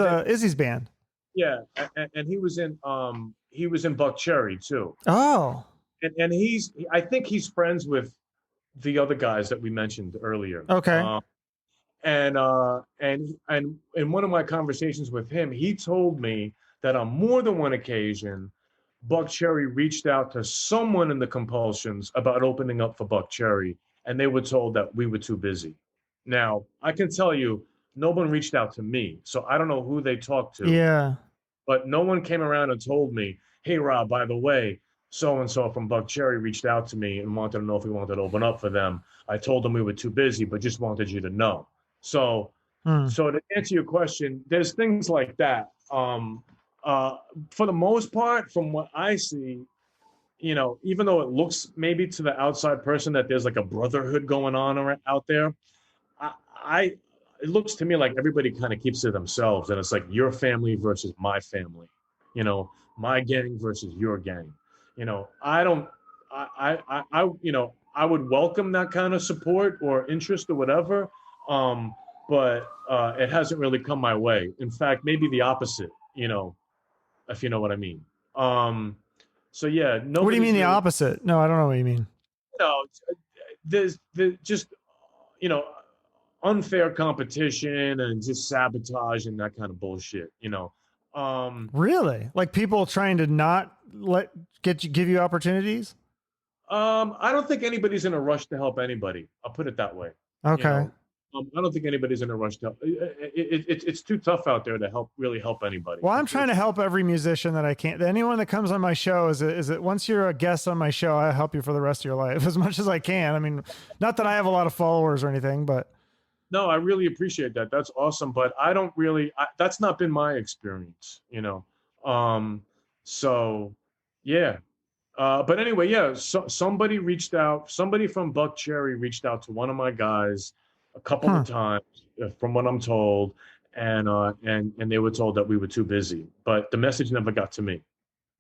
band. Yeah. And he was in Buckcherry too. Oh. And I think he's friends with the other guys that we mentioned earlier. Okay. And in one of my conversations with him, he told me that on more than one occasion, Buckcherry reached out to someone in the Compulsions about opening up for Buckcherry, and they were told that we were too busy. Now, I can tell you, no one reached out to me, so I don't know who they talked to. Yeah. but no one came around and told me, hey, Rob, by the way, so-and-so from Buckcherry reached out to me and wanted to know if we wanted to open up for them. I told them we were too busy, but just wanted you to know. So to answer your question, there's things like that. For the most part, from what I see, even though it looks maybe to the outside person that there's like a brotherhood going on out there, it looks to me like everybody kind of keeps to themselves, and it's like your family versus my family, my gang versus your gang. I don't, I would welcome that kind of support or interest or whatever, but it hasn't really come my way. In fact, maybe the opposite, if you know what I mean. So yeah, what do you mean the opposite? No, I don't know what you mean. There's just unfair competition and just sabotage and that kind of bullshit. Really? Like people trying to not give you opportunities? I don't think anybody's in a rush to help anybody. I'll put it that way. Okay. I don't think anybody's in a rush to help. It's too tough out there to really help anybody. Well, I'm trying to help every musician that I can. Anyone that comes on my show is it once you're a guest on my show, I help you for the rest of your life as much as I can. I mean, not that I have a lot of followers or anything, but. No, I really appreciate that. That's awesome. But I don't really, that's not been my experience, So yeah. But anyway, yeah, somebody reached out, somebody from Buckcherry reached out to one of my guys a couple of times, from what I'm told, and they were told that we were too busy, but the message never got to me.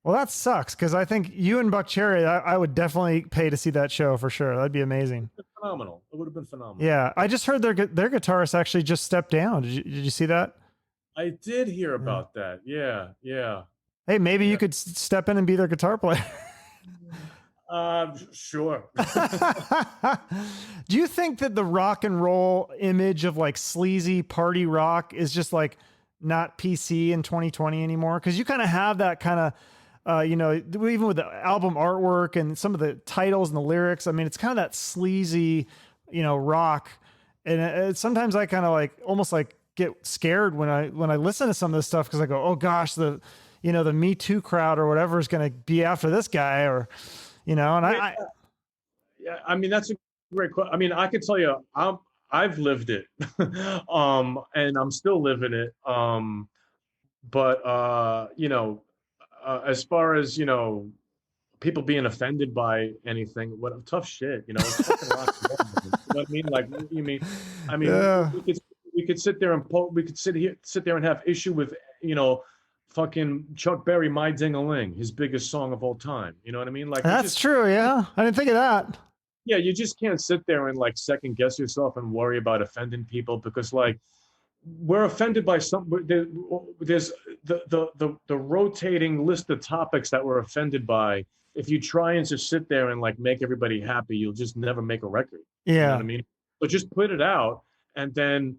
Well, that sucks, because I think you and Buckcherry, I would definitely pay to see that show for sure. That'd be amazing. Phenomenal. It would have been phenomenal. Yeah, I just heard their guitarist actually just stepped down. Did you see that? I did hear about that. Yeah, yeah. Hey, maybe you could step in and be their guitar player. Sure. Do you think that the rock and roll image of like sleazy party rock is just like not PC in 2020 anymore? Because you kind of have that kind of, even with the album artwork and some of the titles and the lyrics, I mean, it's kind of that sleazy, rock. And sometimes I kind of like almost like get scared when I listen to some of this stuff, because I go, oh gosh, the Me Too crowd or whatever is going to be after this guy, or, and I mean, that's a great question. I mean, I could tell you, I've lived it, and I'm still living it. But as far as, people being offended by anything, what tough shit, it's fucking rock and roll. You know what I mean? Like, what do you mean? I mean, yeah. we could sit there and sit there and have issue with, fucking Chuck Berry, My Ding-a-Ling, his biggest song of all time. You know what I mean? Like, that's true. Yeah. I didn't think of that. Yeah. You just can't sit there and like second guess yourself and worry about offending people, because like, we're offended by there's the rotating list of topics that we're offended by. If you try and just sit there and like make everybody happy, you'll just never make a record. Yeah. You know what I mean? But just put it out, and then,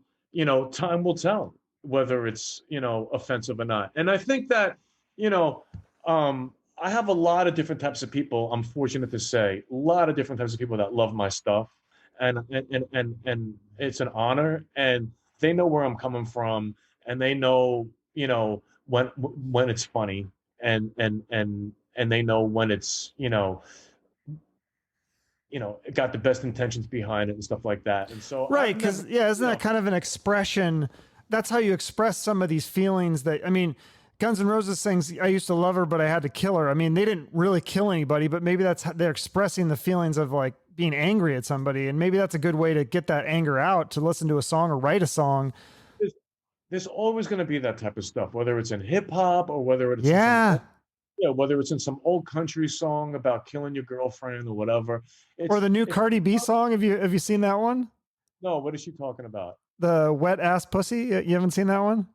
time will tell whether it's, offensive or not. And I think that, I have a lot of different types of people, I'm fortunate to say, a lot of different types of people that love my stuff. And it's an honor, and they know where I'm coming from, and they know, when it's funny, and they know when it's, it got the best intentions behind it and stuff like that. And so, right. Cause isn't that kind of an expression? That's how you express some of these feelings that, I mean, Guns N' Roses sings, I used to love her, but I had to kill her. I mean, they didn't really kill anybody, but maybe they're expressing the feelings of like being angry at somebody. And maybe that's a good way to get that anger out, to listen to a song or write a song. There's always going to be that type of stuff, whether it's in hip hop or whether it's whether it's in some old country song about killing your girlfriend or whatever. Or the new Cardi B song. Have you seen that one? No, what is she talking about? The Wet Ass Pussy. You haven't seen that one?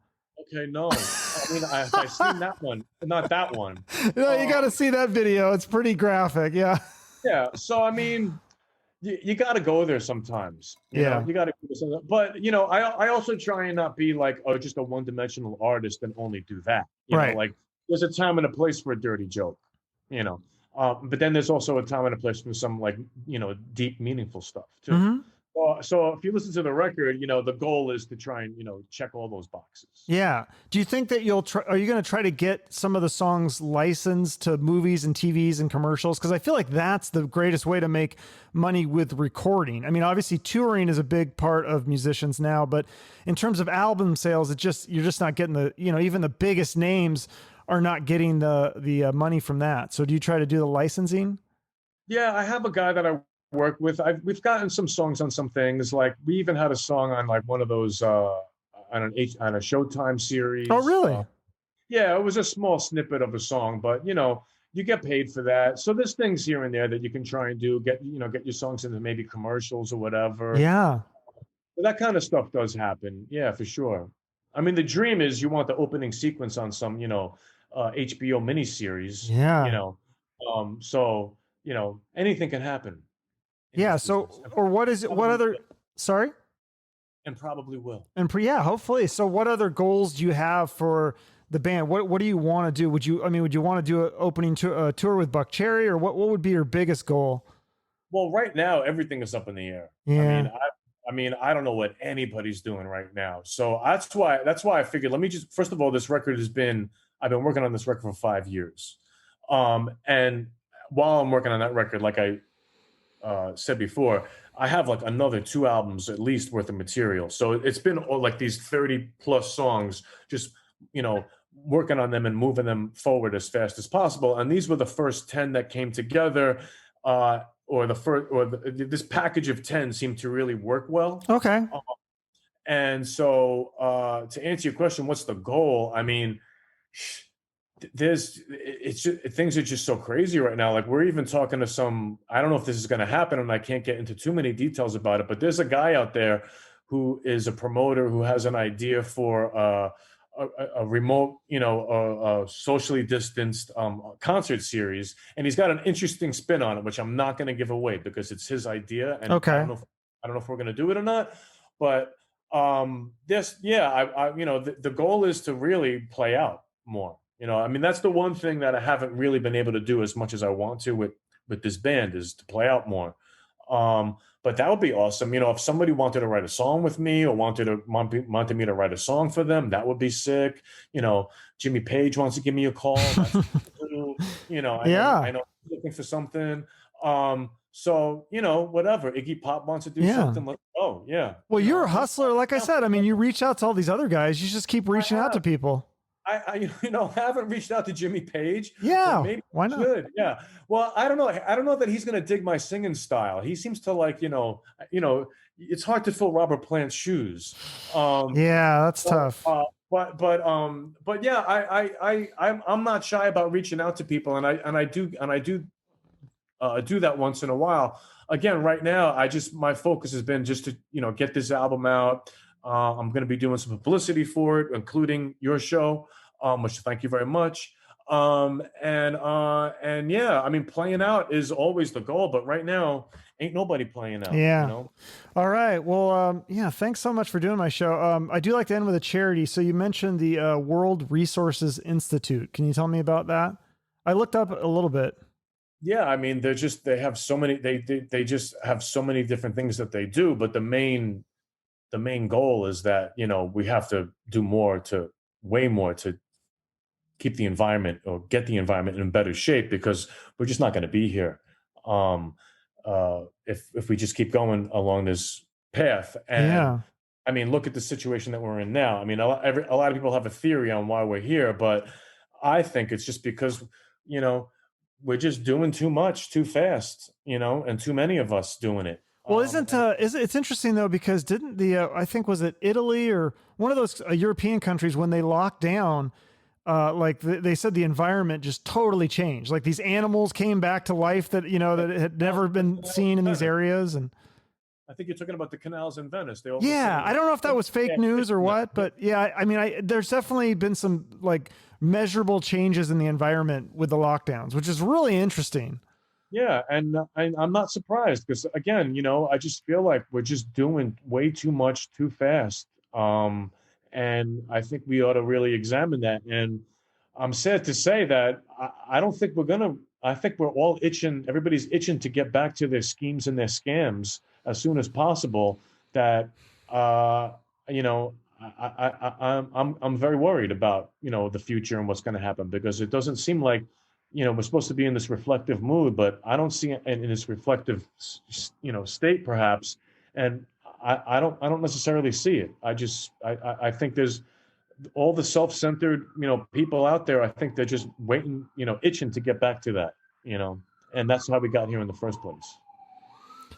Okay, no. I mean, I've seen that one, but not that one. No, you got to see that video. It's pretty graphic. Yeah. Yeah. So, I mean, you got to go there sometimes. You know, you got to go sometimes. But, I also try and not be like, just a one-dimensional artist and only do that. You know, like, there's a time and a place for a dirty joke, but then there's also a time and a place for some like, deep, meaningful stuff too. Mm-hmm. So so if you listen to the record, the goal is to try and, check all those boxes. Yeah. Do you think that are you going to try to get some of the songs licensed to movies and TVs and commercials? Cause I feel like that's the greatest way to make money with recording. I mean, obviously touring is a big part of musicians now, but in terms of album sales, you're just not getting even the biggest names are not getting the money from that. So do you try to do the licensing? Yeah, I have a guy that I work with. We've gotten some songs on some things. Like we even had a song on like one of those on a Showtime series. Oh, really? Yeah, it was a small snippet of a song, but you get paid for that. So there's things here and there that you can try and do. Get your songs into maybe commercials or whatever. Yeah. That kind of stuff does happen. Yeah, for sure. I mean, the dream is you want the opening sequence on some HBO miniseries. Yeah. So anything can happen. Yeah. So, or what is it? What other, sorry? And probably will. And yeah, hopefully. So what other goals do you have for the band? What do you want to do? Would you want to do an opening tour with Buckcherry, or what would be your biggest goal? Well, right now, everything is up in the air. Yeah. I mean, I don't know what anybody's doing right now. So that's why I figured, let me just, first of all, I've been working on this record for 5 years. And while I'm working on that record, like I said before, I have like another 2 albums at least worth of material. So it's been like these 30 plus songs, just, working on them and moving them forward as fast as possible. And these were the first 10 that came together, this package of 10 seemed to really work well. Okay. And so to answer your question, what's the goal? I mean, things are just so crazy right now. Like we're even talking to I don't know if this is going to happen, and I can't get into too many details about it, but there's a guy out there who is a promoter who has an idea for a remote, a socially distanced concert series, and he's got an interesting spin on it, which I'm not going to give away because it's his idea, and okay. I don't know if we're going to do it or not, but the goal is to really play out more. I mean, that's the one thing that I haven't really been able to do as much as I want to with this band, is to play out more. But that would be awesome. If somebody wanted to write a song with me or wanted me to write a song for them, that would be sick. Jimmy Page wants to give me a call. Yeah. I know he's looking for something. So, whatever. Iggy Pop wants to do something. Yeah. Well, you're a hustler. Like I said, I mean, you reach out to all these other guys. You just keep reaching out to people. I haven't reached out to Jimmy Page. Yeah, maybe why not? Should. Yeah. Well, I don't know. I don't know that he's going to dig my singing style. He seems to like, it's hard to fill Robert Plant's shoes. Yeah, that's tough. But yeah, I'm not shy about reaching out to people, and I do do that once in a while. Again, right now, my focus has been just to get this album out. I'm going to be doing some publicity for it, including your show, which thank you very much. And yeah, I mean, playing out is always the goal, but right now ain't nobody playing out. Yeah. All right. Well, yeah, thanks so much for doing my show. I do like to end with a charity. So you mentioned the World Resources Institute. Can you tell me about that? I looked up a little bit. Yeah, I mean, they have so many, they just have so many different things that they do, but the main goal is that, we have to do way more to keep the environment or get the environment in better shape, because we're just not going to be here if we just keep going along this path. And yeah. I mean, look at the situation that we're in now. I mean, a lot of people have a theory on why we're here, but I think it's just because, we're just doing too much too fast, and too many of us doing it. Well, it's interesting though, because didn't I think, was it Italy or one of those European countries, when they locked down, they said the environment just totally changed. Like these animals came back to life that, that had never been seen in these areas. And I think you're talking about the canals in Venice. Yeah. I don't know if that was fake news or what, but yeah, I mean, there's definitely been some like measurable changes in the environment with the lockdowns, which is really interesting. Yeah, and I'm not surprised, because again, I just feel like we're just doing way too much too fast, and I think we ought to really examine that. And I'm sad to say that I don't think we're gonna. I think we're all itching. Everybody's itching to get back to their schemes and their scams, as soon as possible. That you know, I'm very worried about, you know, the future and what's going to happen, because it doesn't seem like, you know, we're supposed to be in this reflective mood, but I don't see it in this reflective, you know, state perhaps. And I don't necessarily see it. I think there's all the self-centered, you know, people out there. I think they're just waiting, you know, itching to get back to that, you know, and that's how we got here in the first place.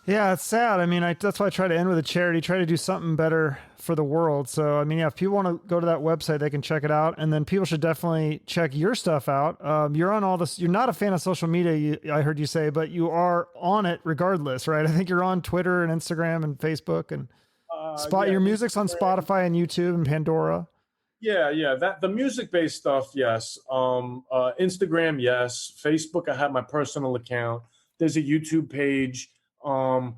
Yeah, it's sad. I mean, that's why I try to end with a charity, try to do something better for the world. So, I mean, yeah, if people want to go to that website, they can check it out. And then people should definitely check your stuff out. You're on all this. You're not a fan of social media, I heard you say, but you are on it regardless, right? I think you're on Twitter and Instagram and Facebook and Yeah, your music's on Instagram. Spotify and YouTube and Pandora. Yeah, that the music-based stuff, yes. Instagram, yes. Facebook, I have my personal account. There's a YouTube page. Um,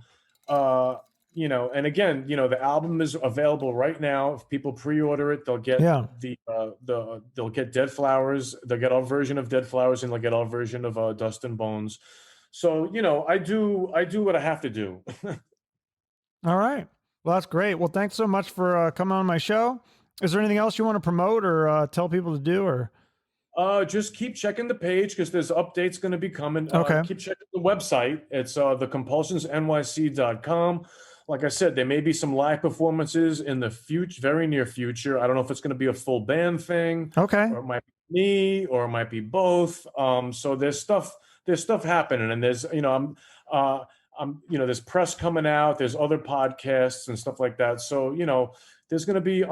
you know, and again, you know, the album is available right now. If people pre-order it, they'll get Yeah. they'll get Dead Flowers. They'll get our version of Dead Flowers, and they'll get our version of Dust and Bones. So, you know, I do what I have to do. All right. Well, that's great. Well, thanks so much for coming on my show. Is there anything else you want to promote or tell people to do, or? Just keep checking the page, because there's updates going to be coming. Okay. Keep checking the website. It's thecompulsionsnyc.com. Like I said, there may be some live performances in the future, very near future. I don't know if it's going to be a full band thing. Okay. Or it might be me, or it might be both. So there's stuff happening, and there's, you know, you know, there's press coming out. There's other podcasts and stuff like that. So, you know, there's going to be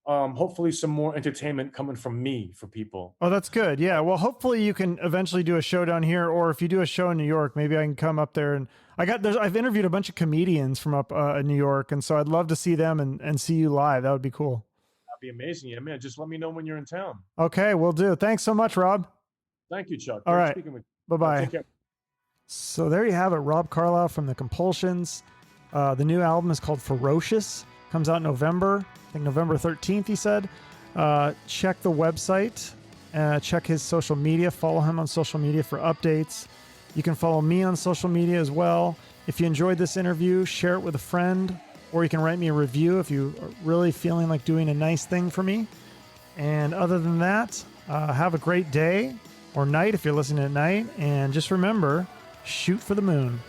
hopefully some more entertainment coming from me for people. Oh, that's good. Yeah. Well, hopefully you can eventually do a show down here, or if you do a show in New York, maybe I can come up there. And I've interviewed a bunch of comedians from up in New York. And so I'd love to see them and see you live. That would be cool. That'd be amazing. Yeah, man. Just let me know when you're in town. Okay. We'll do. Thanks so much, Rob. Thank you, Chuck. All Great right. speaking with you. Bye-bye. Take care. So there you have it. Rob Carlyle from the Compulsions. The new album is called Ferocious. Comes out in November. I think November 13th, he said. Check the website, check his social media, follow him on social media for updates. You can follow me on social media as well. If you enjoyed this interview, share it with a friend, or you can write me a review if you are really feeling like doing a nice thing for me. And other than that, have a great day or night if you're listening at night. And just remember, shoot for the moon.